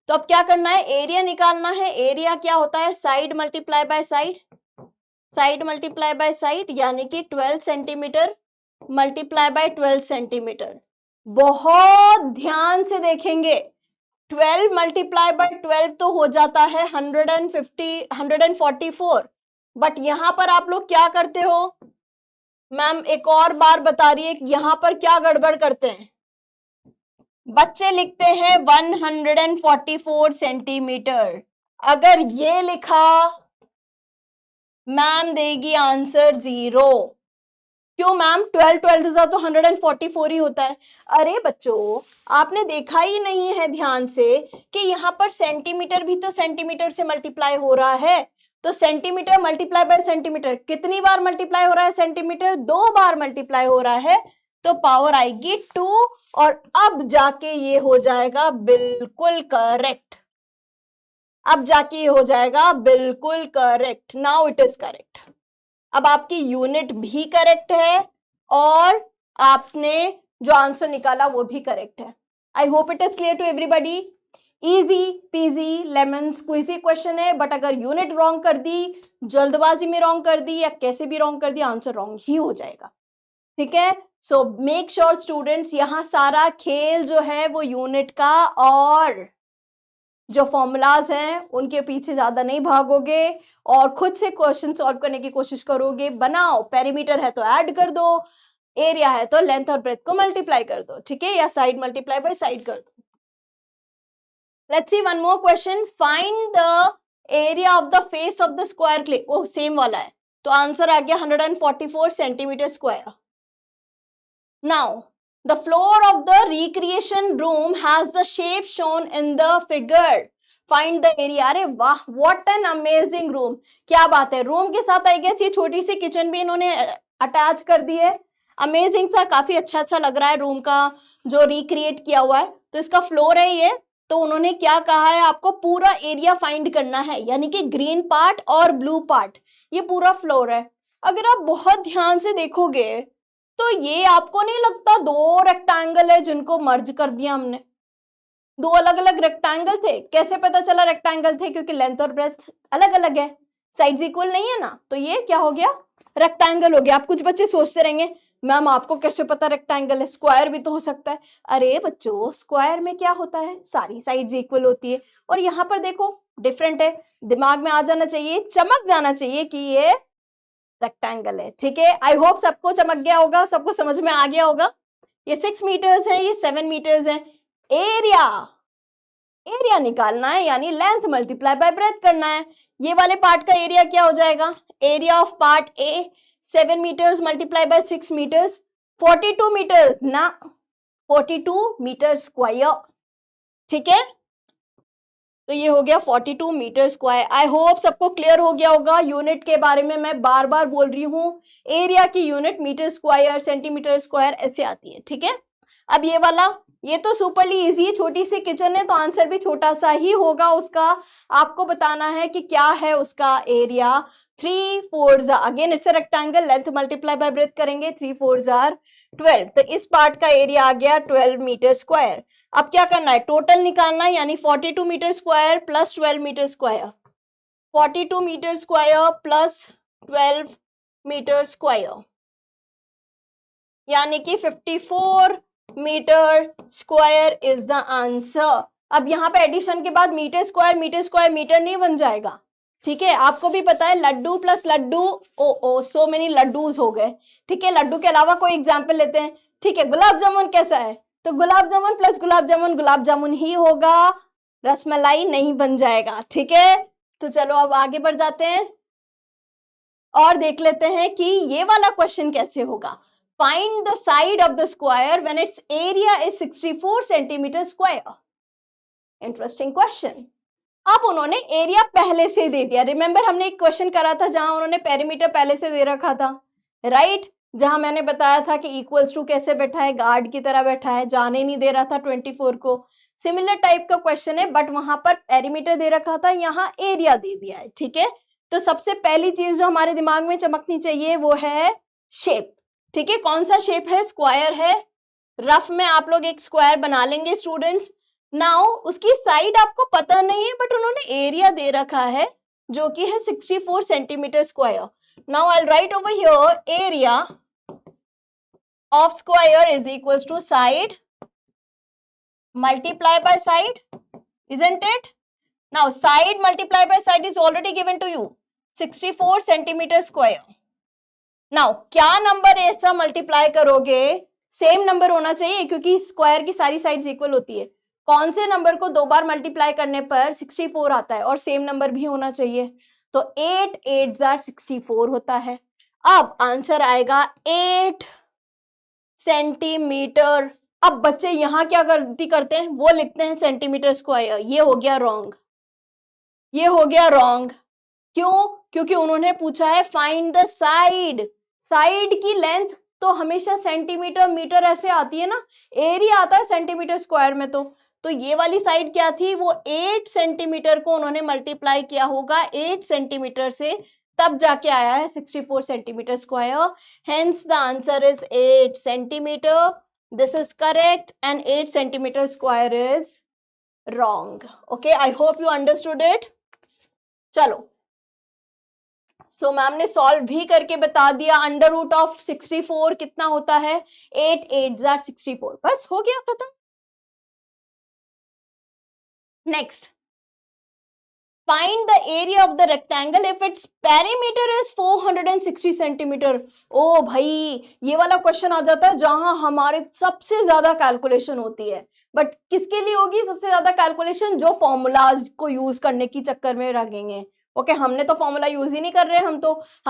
A: तो अब क्या करना है? एरिया निकालना है. एरिया क्या होता है? Side multiply by side, side multiply by side, यानी कि 12 सेंटीमीटर मल्टीप्लाई बाय 12 सेंटीमीटर. बहुत ध्यान से देखेंगे, 12 मल्टीप्लाई बाय 12 तो हो जाता है 144. बट यहां पर आप लोग क्या करते हो? मैम एक और बार बता रही है, यहां पर क्या गड़बड़ करते हैं बच्चे? लिखते हैं 144 सेंटीमीटर. अगर ये लिखा, मैम देगी आंसर 0. क्यों मैम? 12 तो 144 ही होता है। अरे बच्चों, आपने देखा ही नहीं है ध्यान से कि यहाँ पर सेंटीमीटर भी तो सेंटीमीटर से मल्टीप्लाई हो रहा है। तो सेंटीमीटर मल्टीप्लाई बाय सेंटीमीटर, कितनी बार मल्टीप्लाई हो रहा है सेंटीमीटर? 2 बार मल्टीप्लाई हो रहा है, तो पावर आएगी 2, और अब जाके ये हो जाएगा बिल्कुल करेक्ट। अब जाके ये हो जाएगा बिल्कुल correct. Now it is correct. अब आपकी यूनिट भी करेक्ट है और आपने जो आंसर निकाला वो भी करेक्ट है। I hope it is clear to everybody. Easy peasy lemon squeezy question है, बट अगर यूनिट रॉन्ग कर दी, जल्दबाजी में रॉन्ग कर दी, या कैसे भी रॉन्ग कर दी, आंसर रॉन्ग ही हो जाएगा। ठीक है, सो मेक श्योर स्टूडेंट्स, यहां सारा खेल जो है वो यूनिट का, और जो फॉर्मूलाज हैं उनके पीछे ज्यादा नहीं भागोगे और खुद से क्वेश्चन सॉल्व करने की कोशिश करोगे। बनाओ, पेरीमीटर है तो ऐड कर दो, एरिया है तो लेंथ और ब्रेथ को मल्टीप्लाई कर दो, ठीक है, या साइड मल्टीप्लाई बाय साइड कर दो। Let's see one more question. Find the area of the face of the square clay. Oh same वाला है, तो आंसर आ गया 144 centimetre square. Now the floor of the recreation room has the shape shown in the figure. Find the area. अरे वाह, what an amazing room. क्या बात है, रूम के साथ आई गेस ये छोटी सी किचन भी इन्होंने अटैच कर दी है। अमेजिंग सा, काफी अच्छा अच्छा लग रहा है रूम का जो रिक्रिएट किया हुआ है। तो इसका फ्लोर है ये, तो उन्होंने क्या कहा है, आपको पूरा एरिया फाइंड करना है, यानी कि ग्रीन पार्ट और ब्लू पार्ट, ये पूरा फ्लोर है। अगर आप बहुत ध्यान से देखोगे तो ये आपको नहीं लगता 2 रेक्टेंगल है जिनको मर्ज कर दिया हमने? 2 अलग अलग रेक्टेंगल थे। कैसे पता चला रेक्टेंगल थे? क्योंकि लेंथ और ब्रेथ अलग अलग है, साइड्स इक्वल नहीं है ना, तो ये क्या हो गया, रेक्टेंगल हो गया। आप कुछ बच्चे सोचते रहेंगे मैम आपको कैसे पता रेक्टेंगल है, स्क्वायर भी तो हो सकता है। अरे बच्चों, स्क्वायर में क्या होता है, सारी साइड्स इक्वल होती है, और यहाँ पर देखो डिफरेंट है। दिमाग में आ जाना चाहिए, चमक जाना चाहिए कि ये रेक्टेंगल है। ठीक है, आई होप सबको चमक गया होगा, सबको समझ में आ गया होगा। ये 6 मीटर्स है, ये 7 मीटर्स है। एरिया, एरिया निकालना है, यानी लेंथ मल्टीप्लाई बाय ब्रेथ करना है। ये वाले पार्ट का एरिया क्या हो जाएगा, area of part A 7 metres multiply by 6 metres, 42 metres ना, 42 मीटर स्क्वायर। ठीक है, तो ये हो गया 42 मीटर स्क्वायर। आई होप सबको क्लियर हो गया होगा। यूनिट के बारे में मैं बार बार बोल रही हूँ, एरिया की unit metre square, centimetre square ऐसे आती है। ठीक है, अब ये वाला, ये तो सुपरली इजी, छोटी सी किचन है तो आंसर भी छोटा सा ही होगा उसका। आपको बताना है कि क्या है उसका area. 3 4 again it's a rectangle, length multiply by breath करेंगे, 3 4 12, तो इस पार्ट का एरिया आ गया 12 मीटर स्क्वायर। अब क्या करना है, टोटल निकालना है, यानी 42 metre square plus 12 metre square, 42 metre square plus 12 metre square, यानी कि 54 metre square is the answer. अब यहाँ पे एडिशन के बाद मीटर स्क्वायर मीटर नहीं बन जाएगा। ठीक है, आपको भी पता है लड्डू प्लस लड्डू, ओ सो मेनी लड्डूज हो गए। ठीक है, लड्डू के अलावा कोई एग्जाम्पल लेते हैं। ठीक है, गुलाब जामुन कैसा है, तो गुलाब जामुन प्लस गुलाब जामुन ही होगा, रसमलाई नहीं बन जाएगा। ठीक है, तो चलो अब आगे बढ़ जाते हैं और देख लेते हैं कि ये वाला क्वेश्चन कैसे होगा। Find the side of the square when it's area is 64 centimetre square. Interesting question. अब उन्होंने एरिया पहले से दे दिया। रिमेंबर हमने एक क्वेश्चन करा था जहां उन्होंने पेरीमीटर पहले से दे रखा था, राइट, जहां मैंने बताया था कि इक्वल्स टू कैसे बैठा है, गार्ड की तरह बैठा है, जाने नहीं दे रहा था 24 को। सिमिलर टाइप का क्वेश्चन है, बट वहां पर पेरीमीटर दे रखा था, यहाँ एरिया दे दिया है। ठीक है, तो सबसे पहली चीज जो हमारे दिमाग में चमकनी चाहिए वो है शेप। ठीक है, कौन सा शेप है, स्क्वायर है। रफ में आप लोग एक स्क्वायर बना लेंगे स्टूडेंट्स। नाउ उसकी साइड आपको पता नहीं है, बट उन्होंने एरिया दे रखा है जो कि है 64 centimetre square. Now I will write over here area of square is equals to side multiply by side, isn't it? Now side multiply by side is already given to you, 64 centimeter square. Now क्या number ऐसा multiply करोगे, same number होना चाहिए क्योंकि square की सारी sides equal होती है। कौन से नंबर को 2 बार मल्टीप्लाई करने पर 64 आता है, और सेम नंबर भी होना चाहिए, तो 8 8 64 होता है। अब आंसर आएगा 8 सेंटीमीटर। अब बच्चे यहां क्या गलती करते हैं, वो लिखते हैं सेंटीमीटर स्क्वायर, ये हो गया रॉन्ग, ये हो गया रॉन्ग। क्यों? क्योंकि उन्होंने पूछा है फाइंड द साइड, साइड की लेंथ तो हमेशा सेंटीमीटर मीटर ऐसे आती है ना, एरिया आता है सेंटीमीटर स्क्वायर में। तो ये वाली साइड क्या थी, वो 8 सेंटीमीटर को उन्होंने मल्टीप्लाई किया होगा 8 सेंटीमीटर से, तब जाके आया है 64 centimetre square. Hence the answer is 8 centimetre, this is correct, and 8 centimetre square is wrong. Okay, I hope you understood it. चलो, सो मैम ने सॉल्व भी करके बता दिया। अंडर रूट ऑफ 64 कितना होता है, 8 8 जार 64, बस हो गया खत्म। Next, find the area of the rectangle if its perimeter is 460 centimeter. ओ भाई, ये वाला क्वेश्चन आ जाता है जहां हमारे सबसे ज्यादा कैलकुलेशन होती है। बट किसके लिए होगी सबसे ज्यादा कैलकुलेशन, जो फॉर्मूलाज को यूज करने की चक्कर में लगेंगे। ओके, हमने तो फॉर्मूला यूज ही नहीं कर रहे, हम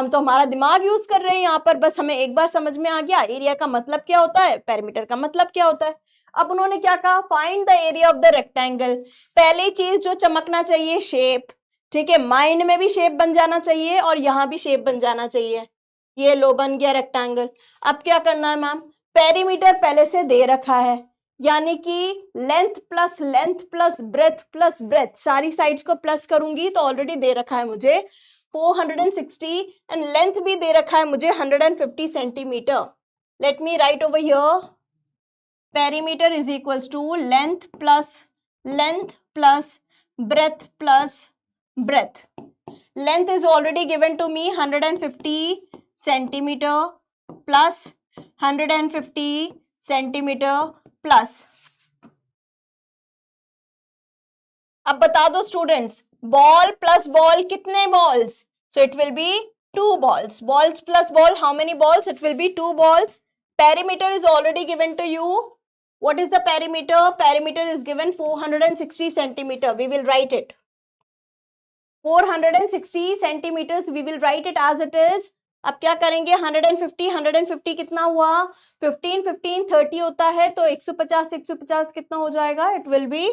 A: तो हमारा दिमाग यूज कर रहे हैं यहाँ पर। बस हमें एक बार समझ में आ गया एरिया का मतलब क्या होता है, पेरीमीटर का मतलब क्या होता है। अब उन्होंने क्या कहा, find the area of the rectangle. पहली चीज जो चमकना चाहिए, शेप। ठीक है, माइंड में भी शेप बन जाना चाहिए और यहाँ भी शेप बन जाना चाहिए। ये लो बन गया रेक्टेंगल। अब क्या करना है मैम, पेरीमीटर पहले से दे रखा है, यानी कि लेंथ प्लस ब्रेथ, सारी साइड्स को प्लस करूंगी तो ऑलरेडी दे रखा है मुझे 460, एंड लेंथ भी दे रखा है मुझे 150 centimetre. Let me write over here, perimeter is equals to length plus breadth. Length is already given to me 150 centimeter plus 150 centimeter plus। अब बता दो स्टूडेंट्स, बॉल प्लस बॉल कितने balls, so it will B 2 balls। Balls plus ball, how many balls, it will be 2 balls। Perimeter is already given to you. What is the perimeter? Perimeter is given 460 centimeter. We will write it 460 centimeters, we will write it as it is। अब क्या करेंगे, 150 कितना हुआ, 15 30 होता है, तो 150 कितना हो जाएगा, it will be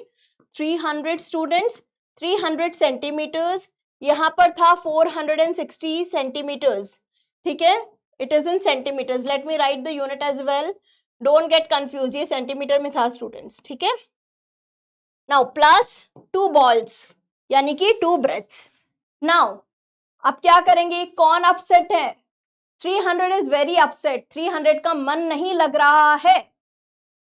A: 300 students, 300 centimetres. यहाँ पर था 460 सेंटीमीटर्स, ठीक है, it is in centimetres. Let me write the unit as well, don't get confuse, ये सेंटीमीटर में था स्टूडेंट्स, ठीक है। नाउ प्लस 2 balls यानी कि 2 breaths। नाउ अब क्या करेंगे, कौन अपसेट है, 300 इज वेरी अपसेट, 300 का मन नहीं लग रहा है।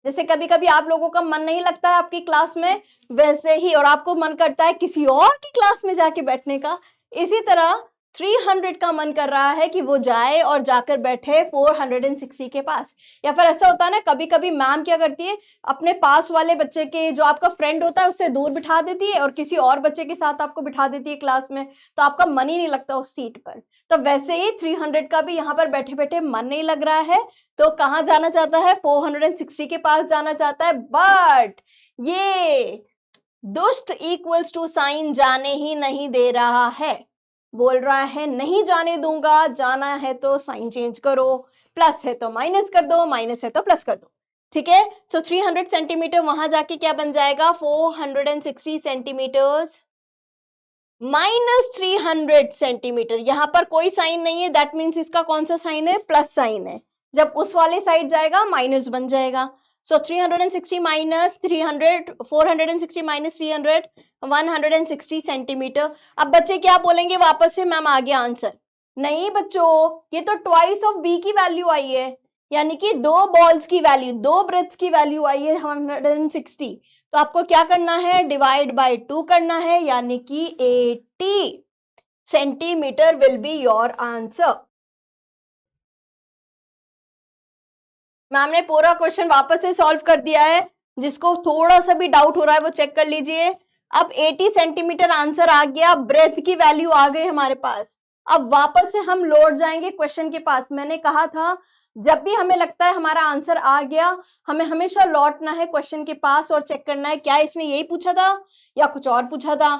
A: जैसे कभी कभी आप लोगों का मन नहीं लगता है आपकी क्लास में, वैसे ही, और आपको मन करता है किसी और की क्लास में जाके बैठने का, इसी तरह 300 का मन कर रहा है कि वो जाए और जाकर बैठे 460 के पास। या फिर ऐसा होता है ना, कभी कभी मैम क्या करती है, अपने पास वाले बच्चे के, जो आपका फ्रेंड होता है, उससे दूर बिठा देती है और किसी और बच्चे के साथ आपको बिठा देती है क्लास में, तो आपका मन ही नहीं लगता उस सीट पर। तो वैसे ही 300 का भी यहाँ पर बैठे बैठे मन नहीं लग रहा है, तो कहाँ जाना चाहता है, 460 के पास जाना चाहता है। बट ये दुष्ट इक्वल्स टू साइन जाने ही नहीं दे रहा है, बोल रहा है नहीं जाने दूंगा, जाना है तो साइन चेंज करो, प्लस है तो माइनस कर दो, माइनस है तो प्लस कर दो, ठीक है। तो 300 सेंटीमीटर वहां जाके क्या बन जाएगा, 460 सेंटीमीटर्स माइनस 300 सेंटीमीटर। यहां पर कोई साइन नहीं है, दैट मीन्स इसका कौन सा साइन है, प्लस साइन है। जब उस वाले साइड जाएगा माइनस बन जाएगा। सो 360 माइनस 300, 460 माइनस 300, 160 सेंटीमीटर। अब बच्चे क्या बोलेंगे वापस से, मैम आ गया आंसर। नहीं बच्चों, ये तो ट्वाइस ऑफ बी की वैल्यू आई है, यानी कि 2 balls की वैल्यू, 2 breaths की वैल्यू आई है 160। तो आपको क्या करना है, डिवाइड बाय 2 करना है, यानी कि 80 centimetre will be your answer. Ma'am ने पूरा क्वेश्चन वापस से सॉल्व कर दिया है, जिसको थोड़ा सा भी डाउट हो रहा है वो चेक कर लीजिए। अब 80 सेंटीमीटर आंसर आ गया, ब्रेथ की वैल्यू आ गई हमारे पास। अब वापस से हम लौट जाएंगे क्वेश्चन के पास। मैंने कहा था जब भी हमें लगता है हमारा आंसर आ गया, हमें हमेशा लौटना है क्वेश्चन के पास और चेक करना है क्या इसने यही पूछा था या कुछ और पूछा था।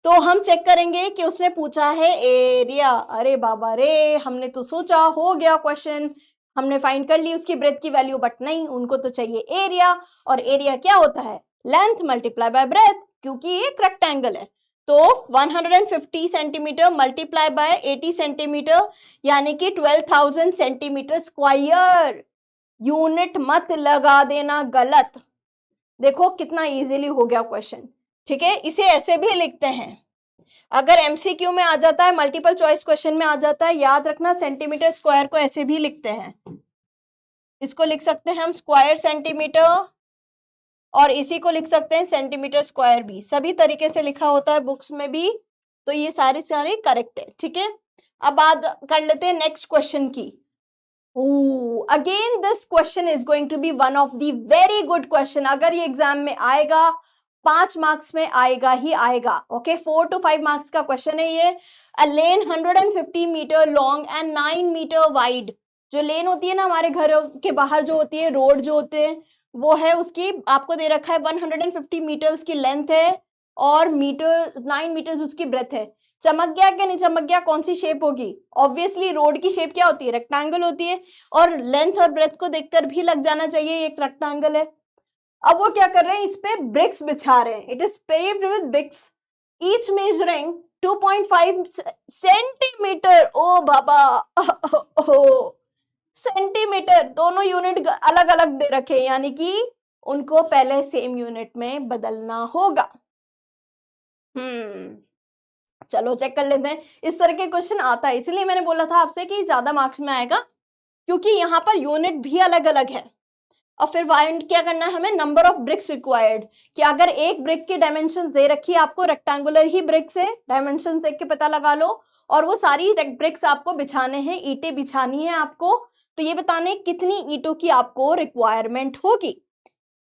A: तो हम चेक करेंगे कि उसने पूछा है एरिया। अरे बाबा रे, हमने तो सोचा हो गया क्वेश्चन, हमने फाइंड कर ली उसकी ब्रेथ की वैल्यू, बट नहीं, उनको तो चाहिए एरिया। और एरिया क्या होता है? लेंथ मल्टीप्लाई बाय ब्रेथ, क्योंकि ये एक रेक्टेंगल है। तो 150 सेंटीमीटर मल्टीप्लाई बाय 80 सेंटीमीटर यानी कि 12,000 सेंटीमीटर स्क्वायर। यूनिट मत लगा देना गलत। देखो कितना इजीली हो गया क्वेश्चन। ठीक है, इसे ऐसे भी लिखते हैं, अगर एमसीक्यू में आ जाता है, मल्टीपल चॉइस क्वेश्चन में आ जाता है, याद रखना सेंटीमीटर स्क्वायर को ऐसे भी लिखते हैं। इसको लिख सकते हैं हम स्क्वायर सेंटीमीटर, और इसी को लिख सकते हैं सेंटीमीटर स्क्वायर भी। सभी तरीके से लिखा होता है बुक्स में भी, तो ये सारे करेक्ट है। ठीक है, अब बात कर लेते हैं नेक्स्ट क्वेश्चन की। Again this question is going to be one of the very good question. अगर ये एग्जाम में आएगा 5 मार्क्स में आएगा ही आएगा। ओके, 4 to 5 मार्क्स का क्वेश्चन है ये। A lane 150 metre long and 9 metre wide. जो लेन होती है ना हमारे घरों के बाहर जो होती है, रोड जो होते हैं, वो है उसकी, आपको दे रखा है 150 मीटर उसकी लेंथ है, और 9 मीटर उसकी ब्रेथ है। चमक गया क्या नहीं चमक गया? कौन सी शेप होगी? ऑब्वियसली रोड की शेप क्या होती है? रेक्टेंगल होती है, और लेंथ और ब्रेथ को देखकर भी लग जाना चाहिए एक रेक्टेंगल है। अब वो क्या कर रहे हैं? इस पे ब्रिक्स बिछा रहे हैं। It is paved with bricks, each measuring 2.5 centimetre. ओ बाबा सेंटीमीटर, दोनों यूनिट अलग अलग दे रखे, यानी कि उनको पहले सेम यूनिट में बदलना होगा। चलो चेक कर लेते हैं। इस तरह के क्वेश्चन आता है, इसलिए मैंने बोला था आपसे कि ज्यादा मार्क्स में आएगा, क्योंकि यहाँ पर यूनिट भी अलग अलग है। और फिर फाइंड क्या करना है हमें? नंबर ऑफ ब्रिक्स रिक्वायर्ड, कि अगर एक ब्रिक की डायमेंशन दे रखी है आपको, रेक्टेंगुलर ही ब्रिक्स है, डायमेंशन देख के पता लगा लो, और वो सारी ब्रिक्स आपको बिछाने हैं, ईंटें बिछानी है आपको, तो ये बताने कितनी ईंटों की आपको रिक्वायरमेंट होगी।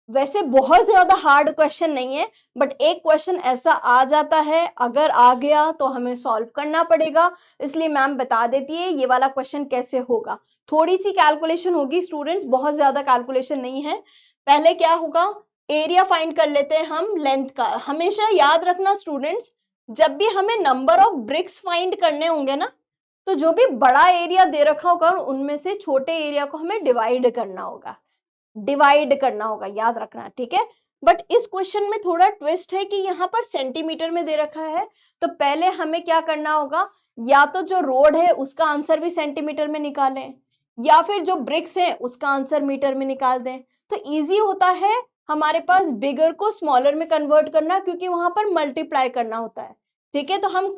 A: वैसे बहुत ज्यादा हार्ड क्वेश्चन नहीं है, बट एक क्वेश्चन ऐसा आ जाता है, अगर आ गया तो हमें सॉल्व करना पड़ेगा, इसलिए मैम बता देती है ये वाला क्वेश्चन कैसे होगा। थोड़ी सी कैलकुलेशन होगी स्टूडेंट्स, बहुत ज्यादा कैलकुलेशन नहीं है। पहले क्या होगा? एरिया फाइंड कर लेते हैं हम लेंथ का। हमेशा याद रखना स्टूडेंट्स, जब भी हमें नंबर ऑफ ब्रिक्स फाइंड करने होंगे ना, तो जो भी बड़ा एरिया दे रखा होगा उनमें से छोटे एरिया को हमें डिवाइड करना होगा, याद रखना। ठीक है, बट इस क्वेश्चन में थोड़ा ट्विस्ट है कि यहाँ पर सेंटीमीटर में दे रखा है, तो पहले हमें क्या करना होगा? या तो जो रोड है उसका आंसर भी सेंटीमीटर में निकालें, या फिर जो ब्रिक्स है उसका आंसर मीटर में निकाल दें। तो इजी होता है हमारे पास बिगर को स्मॉलर में कन्वर्ट करना, क्योंकि वहां पर मल्टीप्लाई करना होता है। ठीक है, तो हम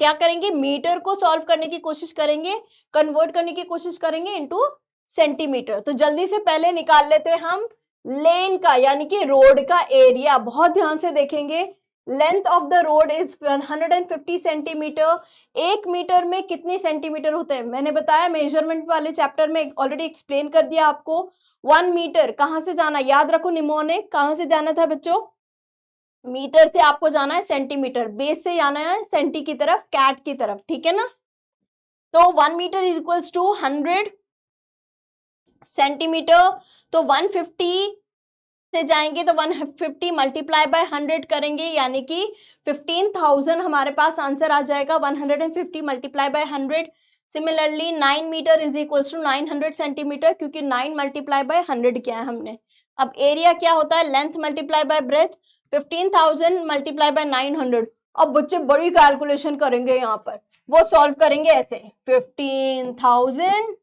A: क्या करेंगे? मीटर को सॉल्व करने की कोशिश करेंगे, कन्वर्ट करने की कोशिश करेंगे इनटू सेंटीमीटर। तो जल्दी से पहले निकाल लेते हैं हम लेन का, यानी कि रोड का एरिया। बहुत ध्यान से देखेंगे, length of the road is 150 centimetre. 1 metre में कितने सेंटीमीटर होते हैं? मैंने बताया मेजरमेंट वाले चैप्टर में, ऑलरेडी एक्सप्लेन कर दिया आपको। 1 मीटर कहां से जाना? याद रखो, निमो ने कहां से जाना था बच्चों? मीटर से आपको जाना है सेंटीमीटर, बेस से जाना है सेंटी की तरफ, कैट की तरफ। ठीक है ना? तो 1 metre is equals to 100 centimetre. तो 150 से जाएंगे तो 150 मल्टीप्लाई बाय 100 करेंगे, यानी कि 15,000 हमारे पास आंसर आ जाएगा। 150 multiply by 100। Similarly 9 metre is equals to 900 centimetre, क्योंकि 9 मल्टीप्लाई बाय 100 किया है हमने। अब एरिया क्या होता है? Length multiply by breath. 15,000 multiply by 900। अब बच्चे बड़ी कैलकुलेशन करेंगे, यहाँ पर वो सॉल्व करेंगे ऐसे, 15,000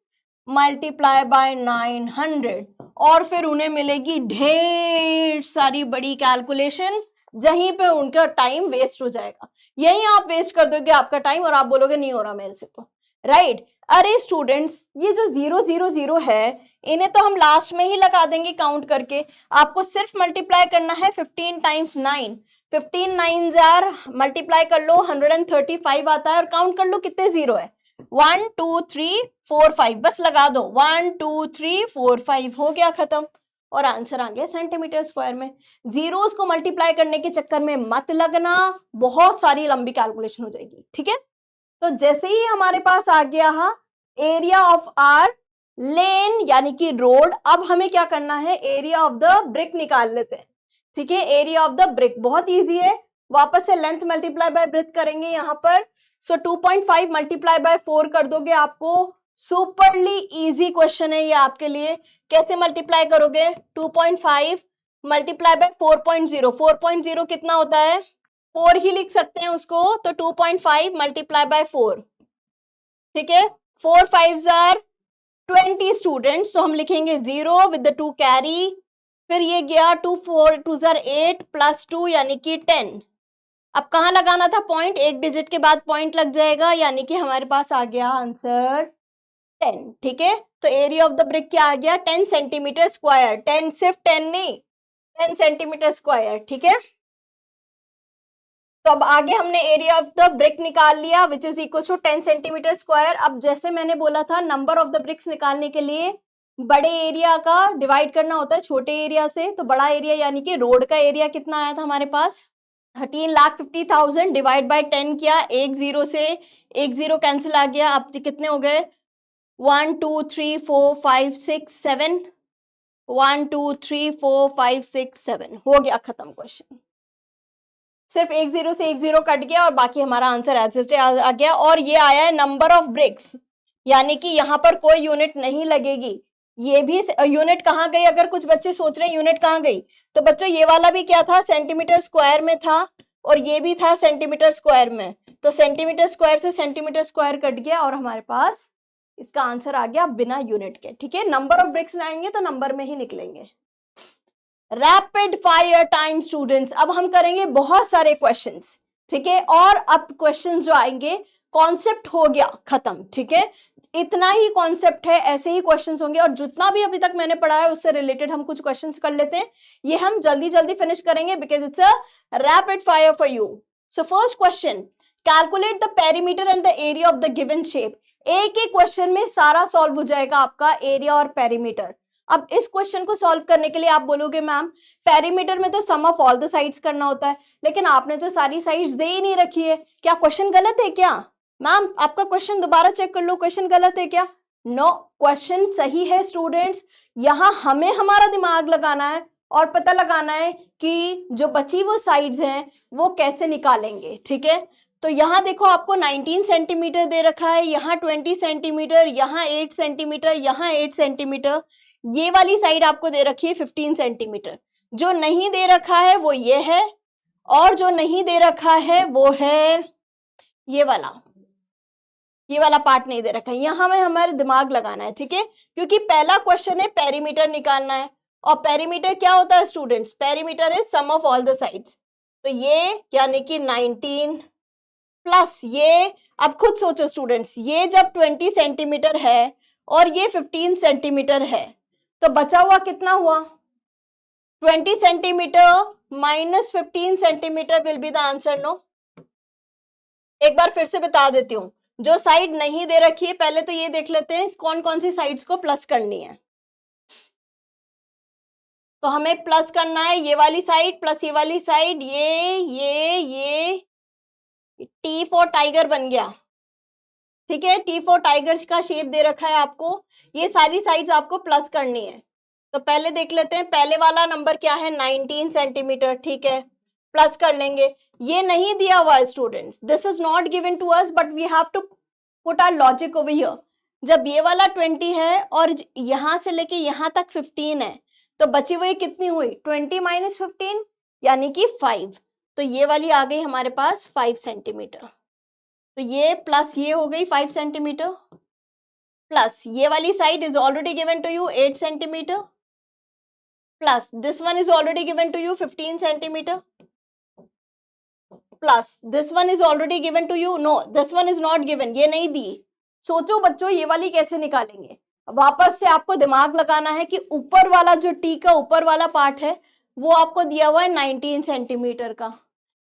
A: मल्टीप्लाई बाय 900, और फिर उन्हें मिलेगी ढेर सारी बड़ी कैलकुलेशन, जहीं पे उनका टाइम वेस्ट हो जाएगा। यही आप वेस्ट कर दोगे आपका टाइम, और आप बोलोगे नहीं हो रहा मेरे से तो, राइट? अरे स्टूडेंट्स, ये जो 0 0 0 है, इन्हें तो हम लास्ट में ही लगा देंगे काउंट करके। आपको सिर्फ मल्टीप्लाई करना है 15 टाइम्स 9। 15 9 जार मल्टीप्लाई कर लो, 135 आता है, और काउंट कर लो कितने जीरो है। 1 2 3 4 5, बस लगा दो 1 2 3 4 5, हो गया खत्म, और आंसर आ गया सेंटीमीटर स्क्वायर में। जीरोस को मल्टीप्लाई करने के चक्कर में मत लगना, बहुत सारी लंबी कैलकुलेशन हो जाएगी। ठीक है, तो जैसे ही हमारे पास आ गया एरिया ऑफ आर लेन, यानी कि रोड, अब हमें क्या करना है? एरिया ऑफ द ब्रिक निकाल लेते हैं। ठीक है, एरिया ऑफ द ब्रिक बहुत इजी है। वापस से लेंथ मल्टीप्लाई बाय ब्रेथ करेंगे यहाँ पर। सो 2.5 मल्टीप्लाई बाय 4 कर दोगे आपको। सुपरली इजी क्वेश्चन है ये आपके लिए। कैसे मल्टीप्लाई करोगे? 2.5 मल्टीप्लाई बाय 4.0। 4.0 कितना होता है? 4 ही लिख सकते हैं उसको, तो 2.5 मल्टीप्लाई बाय 4, ठीक है। 4 5s आर 20 स्टूडेंट्स, तो हम लिखेंगे 0 विद द 2 कैरी। फिर ये गया 2 4 2s आर 8 प्लस 2 यानी कि 10। अब कहां लगाना था पॉइंट? एक डिजिट के बाद पॉइंट लग जाएगा, यानी कि हमारे पास आ गया आंसर 10, ठीक है। तो एरिया ऑफ द ब्रिक क्या आ गया? 10 सेंटीमीटर स्क्वायर। 10 सिर्फ 10 नहीं, 10 सेंटीमीटर स्क्वायर, ठीक है। तो अब आगे हमने एरिया ऑफ द ब्रिक निकाल लिया which is equal to 10 centimetre square. अब जैसे मैंने बोला था नंबर ऑफ द ब्रिक्स निकालने के लिए बड़े एरिया का डिवाइड करना होता है छोटे एरिया से। तो बड़ा एरिया यानी कि रोड का एरिया कितना आया था हमारे पास? 13,50,000 डिवाइड बाय 10 किया, एक जीरो से एक जीरो कैंसिल आ गया। अब कितने हो गए? 1 2 3 4 5 6 7, 1 2 3 4 5 6 7 हो गया खत्म क्वेश्चन। सिर्फ एक जीरो से एक जीरो कट गया और बाकी हमारा आंसर एज इट इज आ गया। और ये आया है नंबर ऑफ ब्रिक्स, यानी कि यहाँ पर कोई यूनिट नहीं लगेगी। ये भी यूनिट कहाँ गई? अगर कुछ बच्चे सोच रहे हैं यूनिट कहाँ गई, तो बच्चों ये वाला भी क्या था? सेंटीमीटर स्क्वायर में था, और ये भी था सेंटीमीटर स्क्वायर में। तो सेंटीमीटर स्क्वायर से सेंटीमीटर स्क्वायर कट गया और हमारे पास इसका आंसर आ गया बिना यूनिट के, ठीक है। नंबर ऑफ ब्रिक्स लाएंगे तो नंबर में ही निकलेंगे। रैपिड फायर टाइम स्टूडेंट्स, अब हम करेंगे बहुत सारे क्वेश्चंस, ठीक है। और अब क्वेश्चंस जो आएंगे, कॉन्सेप्ट हो गया खत्म, ठीक है। इतना ही कॉन्सेप्ट है, ऐसे ही क्वेश्चंस होंगे। और जितना भी अभी तक मैंने पढ़ा है उससे रिलेटेड हम कुछ क्वेश्चंस कर लेते हैं। ये हम जल्दी जल्दी फिनिश करेंगे because it's a rapid fire for you. So first question, calculate the perimeter and the area of the given shape. एक ही क्वेश्चन में सारा सॉल्व हो जाएगा आपका एरिया और पेरीमीटर। अब इस क्वेश्चन को सॉल्व करने के लिए आप बोलोगे मैम पेरीमीटर में तो सम ऑफ ऑल द साइड्स करना होता है, लेकिन आपने तो सारी साइड्स दे ही नहीं रखी है, क्या क्वेश्चन गलत है क्या? मैम आपका क्वेश्चन दोबारा चेक कर लो, क्वेश्चन गलत है क्या? नो, क्वेश्चन सही है स्टूडेंट्स। यहां हमें हमारा दिमाग लगाना है और पता लगाना है कि जो बची वो साइड्स हैं वो कैसे निकालेंगे, ठीक है। तो यहाँ देखो आपको 19 सेंटीमीटर दे रखा है, यहाँ 20 सेंटीमीटर, यहाँ 8 सेंटीमीटर, यहाँ 8 सेंटीमीटर। ये वाली साइड आपको दे रखी है 15 सेंटीमीटर। जो नहीं दे रखा है वो ये है, और जो नहीं दे रखा है वो है ये वाला पार्ट नहीं दे रखा है। यहाँ में हमारे दिमाग लगाना है, ठीक है, क्योंकि पहला क्वेश्चन है पेरीमीटर निकालना है। और पेरीमीटर क्या होता है students? Perimeter is sum of all the sides. तो ये यानी कि 19 प्लस ये, अब खुद सोचो स्टूडेंट्स, ये जब 20 सेंटीमीटर है और ये 15 सेंटीमीटर है, तो बचा हुआ कितना हुआ? 20 centimetre minus 15 centimetre will be the answer, no? एक बार फिर से बता देती हूँ, जो साइड नहीं दे रखी है पहले तो ये देख लेते हैं कौन कौन सी साइड्स को प्लस करनी है। तो हमें प्लस करना है ये वाली साइड प्लस ये वाली साइड, ये टी फॉर टाइगर बन गया, ठीक है। टी फॉर टाइगर का शेप दे रखा है आपको, ये सारी साइड्स आपको प्लस करनी है। तो पहले देख लेते हैं, पहले वाला नंबर क्या है? 19 सेंटीमीटर, ठीक है, प्लस कर लेंगे। ये नहीं दिया हुआ है students, this is not given to us, but we have to put our logic over here. जब ये वाला 20 है और यहां से लेके यहां तक 15 है, तो बची हुई कितनी हुई? 20 माइनस 15 यानी कि 5। तो ये वाली आ गई हमारे पास 5 सेंटीमीटर। तो ये प्लस ये हो गई 5 सेंटीमीटर, प्लस ये वाली side is already given to you 8 centimetre, plus this one is already given to you 15 centimetre, plus this one is already given to you, no this one is not given, ये नहीं दी। सोचो बच्चों ये वाली कैसे निकालेंगे? वापस से आपको दिमाग लगाना है कि ऊपर वाला जो टी का ऊपर वाला पार्ट है वो आपको दिया हुआ है 19 सेंटीमीटर का,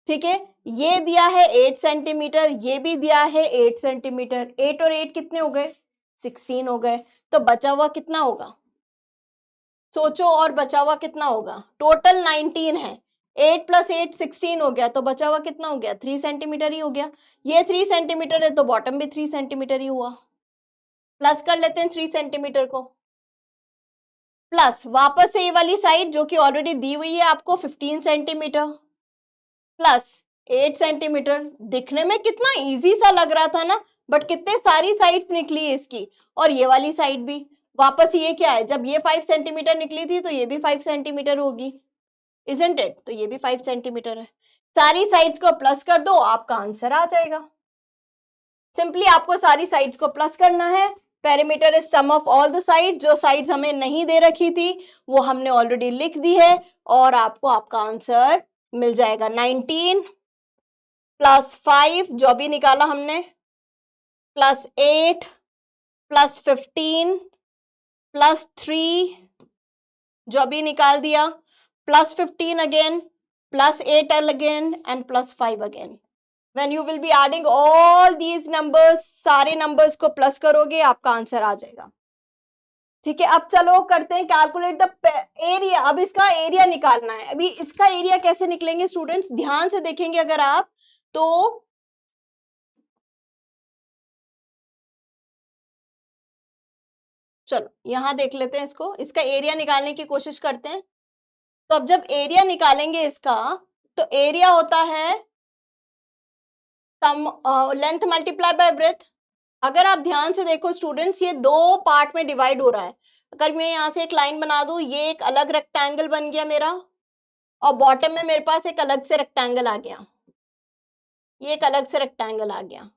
A: ठीक है। ये दिया है 8 सेंटीमीटर, ये भी दिया है 8 सेंटीमीटर। 8 और 8 कितने हो गए? 16 हो गए। तो बचा हुआ कितना होगा? सोचो, और बचा हुआ कितना होगा? टोटल 19 है, 8 प्लस 8 16 हो गया, तो बचा हुआ कितना हो गया? 3 सेंटीमीटर ही हो गया। ये 3 सेंटीमीटर है तो बॉटम भी 3 सेंटीमीटर ही हुआ। प्लस कर लेते हैं 3 सेंटीमीटर को, प्लस वापस से ये वाली साइड जो कि ऑलरेडी दी हुई है आपको 15 सेंटीमीटर, प्लस 8 सेंटीमीटर। दिखने में कितना इजी सा लग रहा था ना, बट कितने सारी साइड्स निकली है इसकी, और ये वाली साइड भी। वापस ये क्या है, जब ये 5 सेंटीमीटर निकली थी तो ये भी 5 सेंटीमीटर होगी, इजंट इट? तो ये भी 5 सेंटीमीटर है। सारी साइड्स को प्लस कर दो, आपका आंसर आ जाएगा। सिंपली आपको सारी साइड्स को प्लस करना है। Perimeter is sum of all the side. जो साइड्स हमें नहीं दे रखी थी वो हमने ऑलरेडी लिख दी है, और आपको आपका आंसर मिल जाएगा 19 प्लस 5 जो भी निकाला हमने, प्लस 8 प्लस 15 प्लस 3 जो भी निकाल दिया, plus 15 again, plus 8 again and plus 5 again. When you will be adding all these numbers, सारे नंबर्स को प्लस करोगे, आपका आंसर आ जाएगा। ठीक है, अब चलो करते हैं कैलकुलेट द एरिया। अब इसका एरिया निकालना है। अभी इसका एरिया कैसे निकलेंगे स्टूडेंट्स, ध्यान से देखेंगे अगर आप तो चलो यहां देख लेते हैं इसको, इसका एरिया निकालने की कोशिश करते हैं। तो अब जब एरिया निकालेंगे इसका, तो एरिया होता है सम लेंथ मल्टीप्लाई बाय ब्रेथ। अगर आप ध्यान से देखो स्टूडेंट्स, ये दो पार्ट में डिवाइड हो रहा है। अगर मैं यहाँ से एक लाइन बना दूं, ये एक अलग रेक्टेंगल बन गया मेरा, और बॉटम में मेरे पास एक अलग से रेक्टेंगल आ गया, ये एक अलग से रेक्टेंगल आ गया।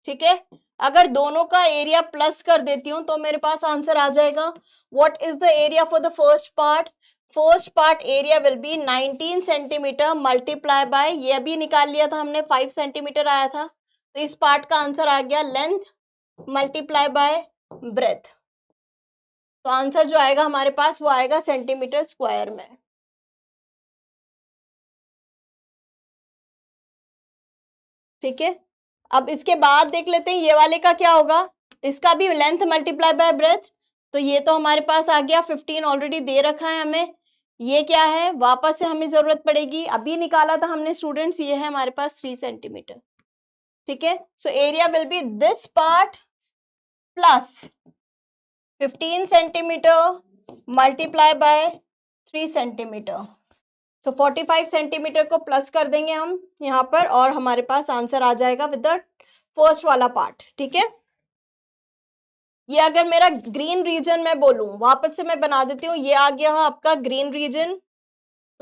A: ठीक है, अगर दोनों का एरिया प्लस कर देती हूँ तो मेरे पास आंसर आ जाएगा। What is the area for the first part? First part area will be 19 centimetre multiply by, ये अभी निकाल लिया था हमने, 5 सेंटीमीटर आया था, तो इस पार्ट का आंसर आ गया लेंथ मल्टीप्लाई बाय ब्रेथ। तो आंसर जो आएगा हमारे पास वो आएगा सेंटीमीटर स्क्वायर में। ठीक है, अब इसके बाद देख लेते हैं ये वाले का क्या होगा। इसका भी लेंथ मल्टीप्लाई बाय ब्रेथ, तो ये तो हमारे पास आ गया 15 ऑलरेडी दे रखा है हमें। ये क्या है, वापस से हमें जरूरत पड़ेगी, अभी निकाला था हमने स्टूडेंट्स, ये है हमारे पास 3 सेंटीमीटर। ठीक है, so area will be this part plus 15 centimetre multiply by 3 centimetre. तो 45 सेंटीमीटर को प्लस कर देंगे हम यहाँ पर, और हमारे पास आंसर आ जाएगा विद द फर्स्ट वाला पार्ट। ठीक है, ये अगर मेरा ग्रीन रीजन में बोलूं, वापस से मैं बना देती हूँ, ये आ गया आपका green region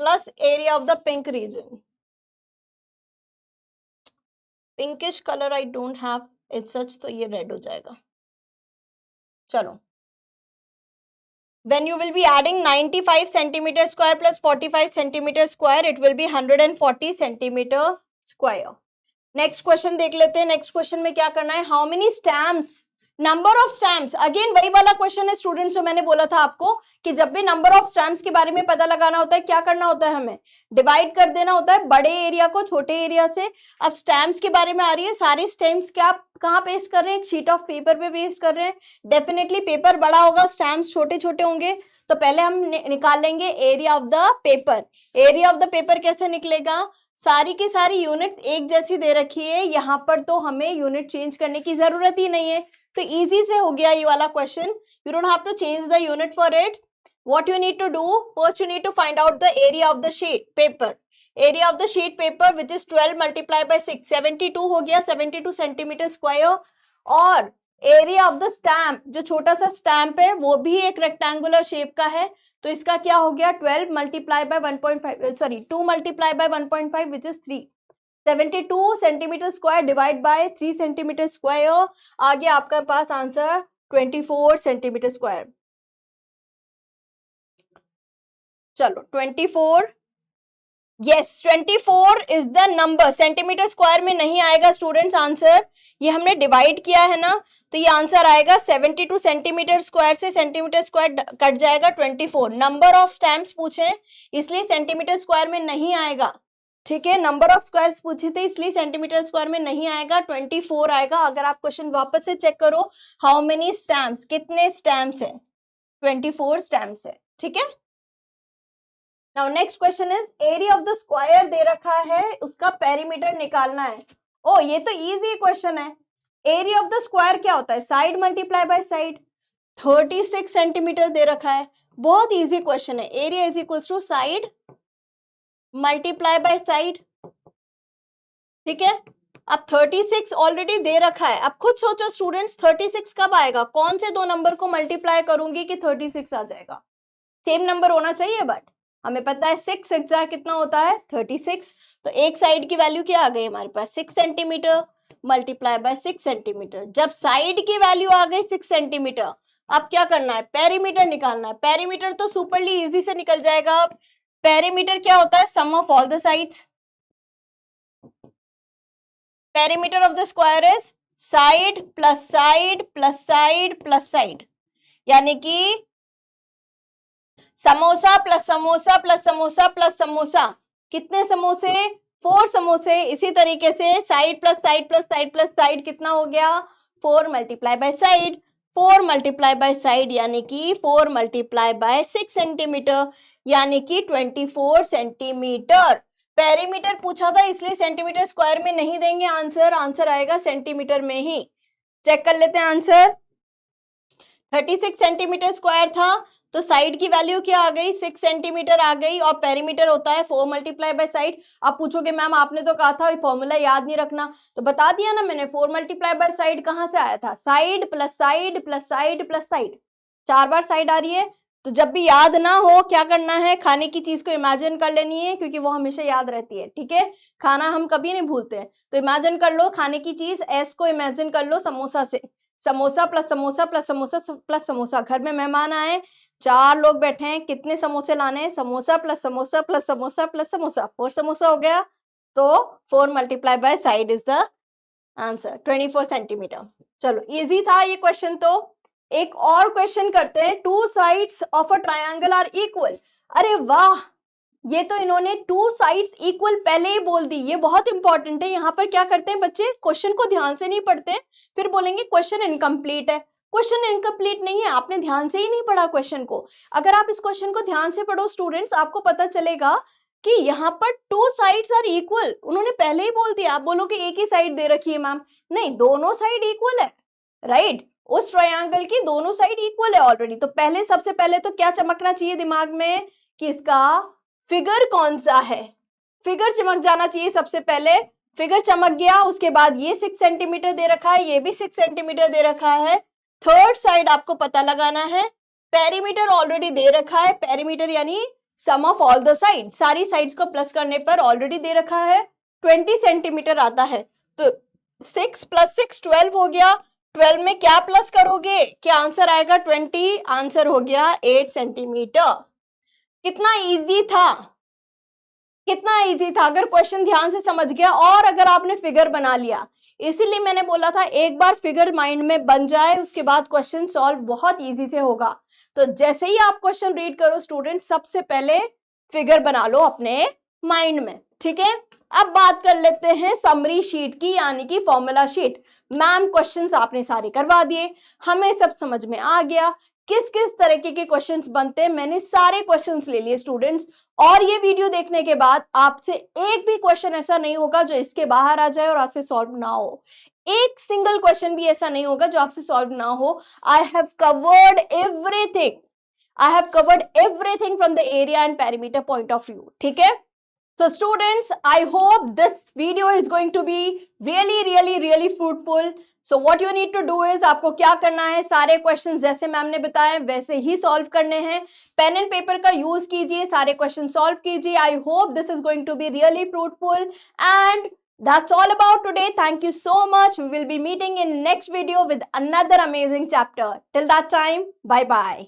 A: plus area of the pink region. Pinkish colour I don't have it such, तो ये रेड हो जाएगा। चलो, when you will be adding 95 centimeter square plus 45 centimeter square, it will be 140 centimeter square. Next question देख लेते हैं। Next question में क्या करना है, how many stamps, number of stamps. Again वही वाला क्वेश्चन है स्टूडेंट्स, जो मैंने बोला था आपको कि जब भी नंबर ऑफ स्टैम्प्स के बारे में पता लगाना होता है, क्या करना होता है, हमें डिवाइड कर देना होता है बड़े एरिया को छोटे एरिया से। अब स्टैम्प्स के बारे में आ रही है, सारे स्टैम्प्स क्या आप कहाँ पेस्ट कर रहे हैं, एक शीट ऑफ पेपर पे पेस्ट कर रहे हैं। डेफिनेटली पेपर बड़ा होगा, स्टैम्प्स छोटे छोटे होंगे, तो पहले हम निकाल लेंगे area of the paper. Area of the paper कैसे निकलेगा, सारी की सारी यूनिट्स एक जैसी दे रखी है, यहाँ पर तो हमें यूनिट चेंज करने की जरूरत ही नहीं है, तो इजी से हो गया ये वाला question. You don't have to change the unit for it. What you need to do, first you need to find out the area of the sheet paper. Area of the sheet paper which is 12 multiply by 6, 72 हो गया, 72 centimetre square. और area of the stamp, जो छोटा सा stamp है वो भी एक रेक्टेंगुलर शेप का है, तो इसका क्या हो गया 12 multiply bye 1.5, sorry 2 multiply by 1.5 which is 3। 72 centimetre square divide bye 3 centimetre square, आगे आपका पास आंसर 24 सेंटीमीटर स्क्वायर। चलो 24, yes 24 is the number. Centimetre square में नहीं आएगा स्टूडेंट्स आंसर, ये हमने डिवाइड किया है ना, तो ये आंसर आएगा 72 सेंटीमीटर स्क्वायर से सेंटीमीटर स्क्वायर कट जाएगा 24। नंबर ऑफ स्टैम्प्स पूछे इसलिए सेंटीमीटर स्क्वायर में नहीं आएगा। ठीक है, नंबर ऑफ स्क्वायर्स पूछे थे इसलिए सेंटीमीटर स्क्वायर में नहीं आएगा, 24 आएगा। अगर आप क्वेश्चन वापस से चेक करो, हाउ मेनी स्टैम्प्स, कितने स्टैम्प्स है, 24 स्टैम्प्स है। ठीक है, now next question is area of the square दे रखा है, उसका पेरीमीटर निकालना है। ओ ये तो इजी क्वेश्चन है। एरिया ऑफ द स्क्वायर क्या होता है, side multiply by side. 36 centimeter दे रखा है, बहुत इजी क्वेश्चन है। Area is equals to side multiply by side, ठीक है। अब 36 ऑलरेडी दे रखा है, अब खुद सोचो स्टूडेंट्स 36 कब आएगा, कौन से दो नंबर को मल्टीप्लाई करूंगी कि 36 आ जाएगा? सेम नंबर होना चाहिए, बट हमें पता है 6 6 कितना होता है 36। तो एक साइड की वैल्यू क्या आ गई हमारे पास 6 सेंटीमीटर मल्टीप्लाई बाय 6 सेंटीमीटर। जब साइड की वैल्यू आ गई 6 सेंटीमीटर, अब क्या करना है, पेरीमीटर निकालना है। पेरीमीटर तो सुपरली इजी से निकल जाएगा। पेरीमीटर क्या होता है, sum of all the sides. Perimeter of the square is side plus side plus side plus side, यानी कि samosa plus samosa plus samosa plus samosa. कितने समोसे, 4 समोसे। इसी तरीके से side plus side plus side plus side कितना हो गया, 4 multiply by side. 4 multiply by side यानी कि 4 मल्टीप्लाई बाय 6 सेंटीमीटर, यानी कि 24 सेंटीमीटर। पेरीमीटर पूछा था इसलिए सेंटीमीटर स्क्वायर में नहीं देंगे आंसर, आंसर आएगा सेंटीमीटर में ही। चेक कर लेते हैं आंसर। 36 सेंटीमीटर स्क्वायर था, तो साइड की वैल्यू क्या आ गई 6 सेंटीमीटर आ गई, और पेरीमीटर होता है 4 मल्टीप्लाई बाय साइड। आप पूछोगे मैम आपने तो कहा था फॉर्मूला याद नहीं रखना, तो बता दिया ना मैंने, 4 मल्टीप्लाई बाय साइड कहां से आया था, side plus side plus side plus side, 4 बार साइड आ रही है। तो जब भी याद ना हो क्या करना है, खाने की चीज को इमेजिन कर लेनी है, क्योंकि वो हमेशा याद रहती है। ठीक है, खाना हम कभी नहीं भूलते हैं, तो इमेजिन कर लो खाने की चीज, एस को इमेजिन कर लो समोसा से, samosa plus samosa plus samosa plus samosa. घर में मेहमान आए, 4 लोग बैठे हैं, कितने समोसे लाने हैं, samosa plus samosa plus samosa plus samosa, 4 samosa हो गया। तो 4 multiply by side is the answer, 24 centimetre. चलो इजी था ये क्वेश्चन। तो एक और क्वेश्चन करते हैं, 2 sides of a triangle are equal. अरे वाह, ये तो इन्होंने 2 साइड्स इक्वल पहले ही बोल दी, ये बहुत इंपॉर्टेंट है। यहाँ पर क्या करते हैं बच्चे, क्वेश्चन को ध्यान से नहीं पढ़ते, फिर बोलेंगे क्वेश्चन इनकम्प्लीट है। क्वेश्चन इनकम्प्लीट नहीं है, आपने ध्यान से ही नहीं पढ़ा क्वेश्चन को। अगर आप इस क्वेश्चन को ध्यान से पढ़ो स्टूडेंट्स, आपको पता चलेगा कि यहाँ पर 2 साइड्स आर इक्वल, उन्होंने पहले ही बोल दिया। आप बोलोगे एक ही साइड दे रखी है मैम, नहीं, दोनों साइड इक्वल है, राइट। उस ट्रायंगल की दोनों साइड इक्वल है ऑलरेडी। तो पहले, सबसे पहले तो क्या चमकना चाहिए दिमाग में कि इसका फिगर कौन सा है, फिगर चमक जाना चाहिए सबसे पहले। फिगर चमक गया, उसके बाद ये 6 सेंटीमीटर दे रखा है, ये भी 6 सेंटीमीटर दे रखा है। थर्ड साइड आपको पता लगाना है, पेरीमीटर ऑलरेडी दे रखा है, पेरीमीटर यानी सम ऑफ ऑल द साइड, सारी साइड्स को प्लस करने पर ऑलरेडी दे रखा है 20 सेंटीमीटर आता है। तो 6 प्लस 6 12 हो गया, 12 में क्या प्लस करोगे, क्या आंसर आएगा 20, आंसर हो गया 8 सेंटीमीटर। कितना इजी था, कितना इजी था अगर क्वेश्चन ध्यान से समझ गया और अगर आपने फिगर बना लिया। इसीलिए मैंने बोला था एक बार फिगर माइंड में बन जाए, उसके बाद क्वेश्चन सॉल्व बहुत इजी से होगा। तो जैसे ही आप क्वेश्चन रीड करो स्टूडेंट, सबसे पहले फिगर बना लो अपने माइंड में। ठीक है, अब बात कर लेते हैं समरी शीट की, यानी कि फॉर्मूला शीट। मैम क्वेश्चंस आपने सारे करवा दिए, हमें सब समझ में आ गया किस किस तरीके के क्वेश्चंस बनते हैं, मैंने सारे क्वेश्चंस ले लिए स्टूडेंट्स। और ये वीडियो देखने के बाद आपसे एक भी क्वेश्चन ऐसा नहीं होगा जो इसके बाहर आ जाए और आपसे सॉल्व ना हो, एक सिंगल क्वेश्चन भी ऐसा नहीं होगा जो आपसे सॉल्व ना हो। I have covered everything, I have covered everything from the area and perimeter point of view. ठीक है, so students, I hope this video is going to be really fruitful. So what you need to do is, आपको क्या करना है, सारे question जैसे ma'am ने बताया वैसे ही सॉल्व करने हैं। पेन एंड पेपर का यूज कीजिए, सारे क्वेश्चन सॉल्व कीजिए। I hope this is going to be really fruitful, and that's all about today. Thank you so much. We will be meeting in next video with another amazing chapter. Till that time, bye bye.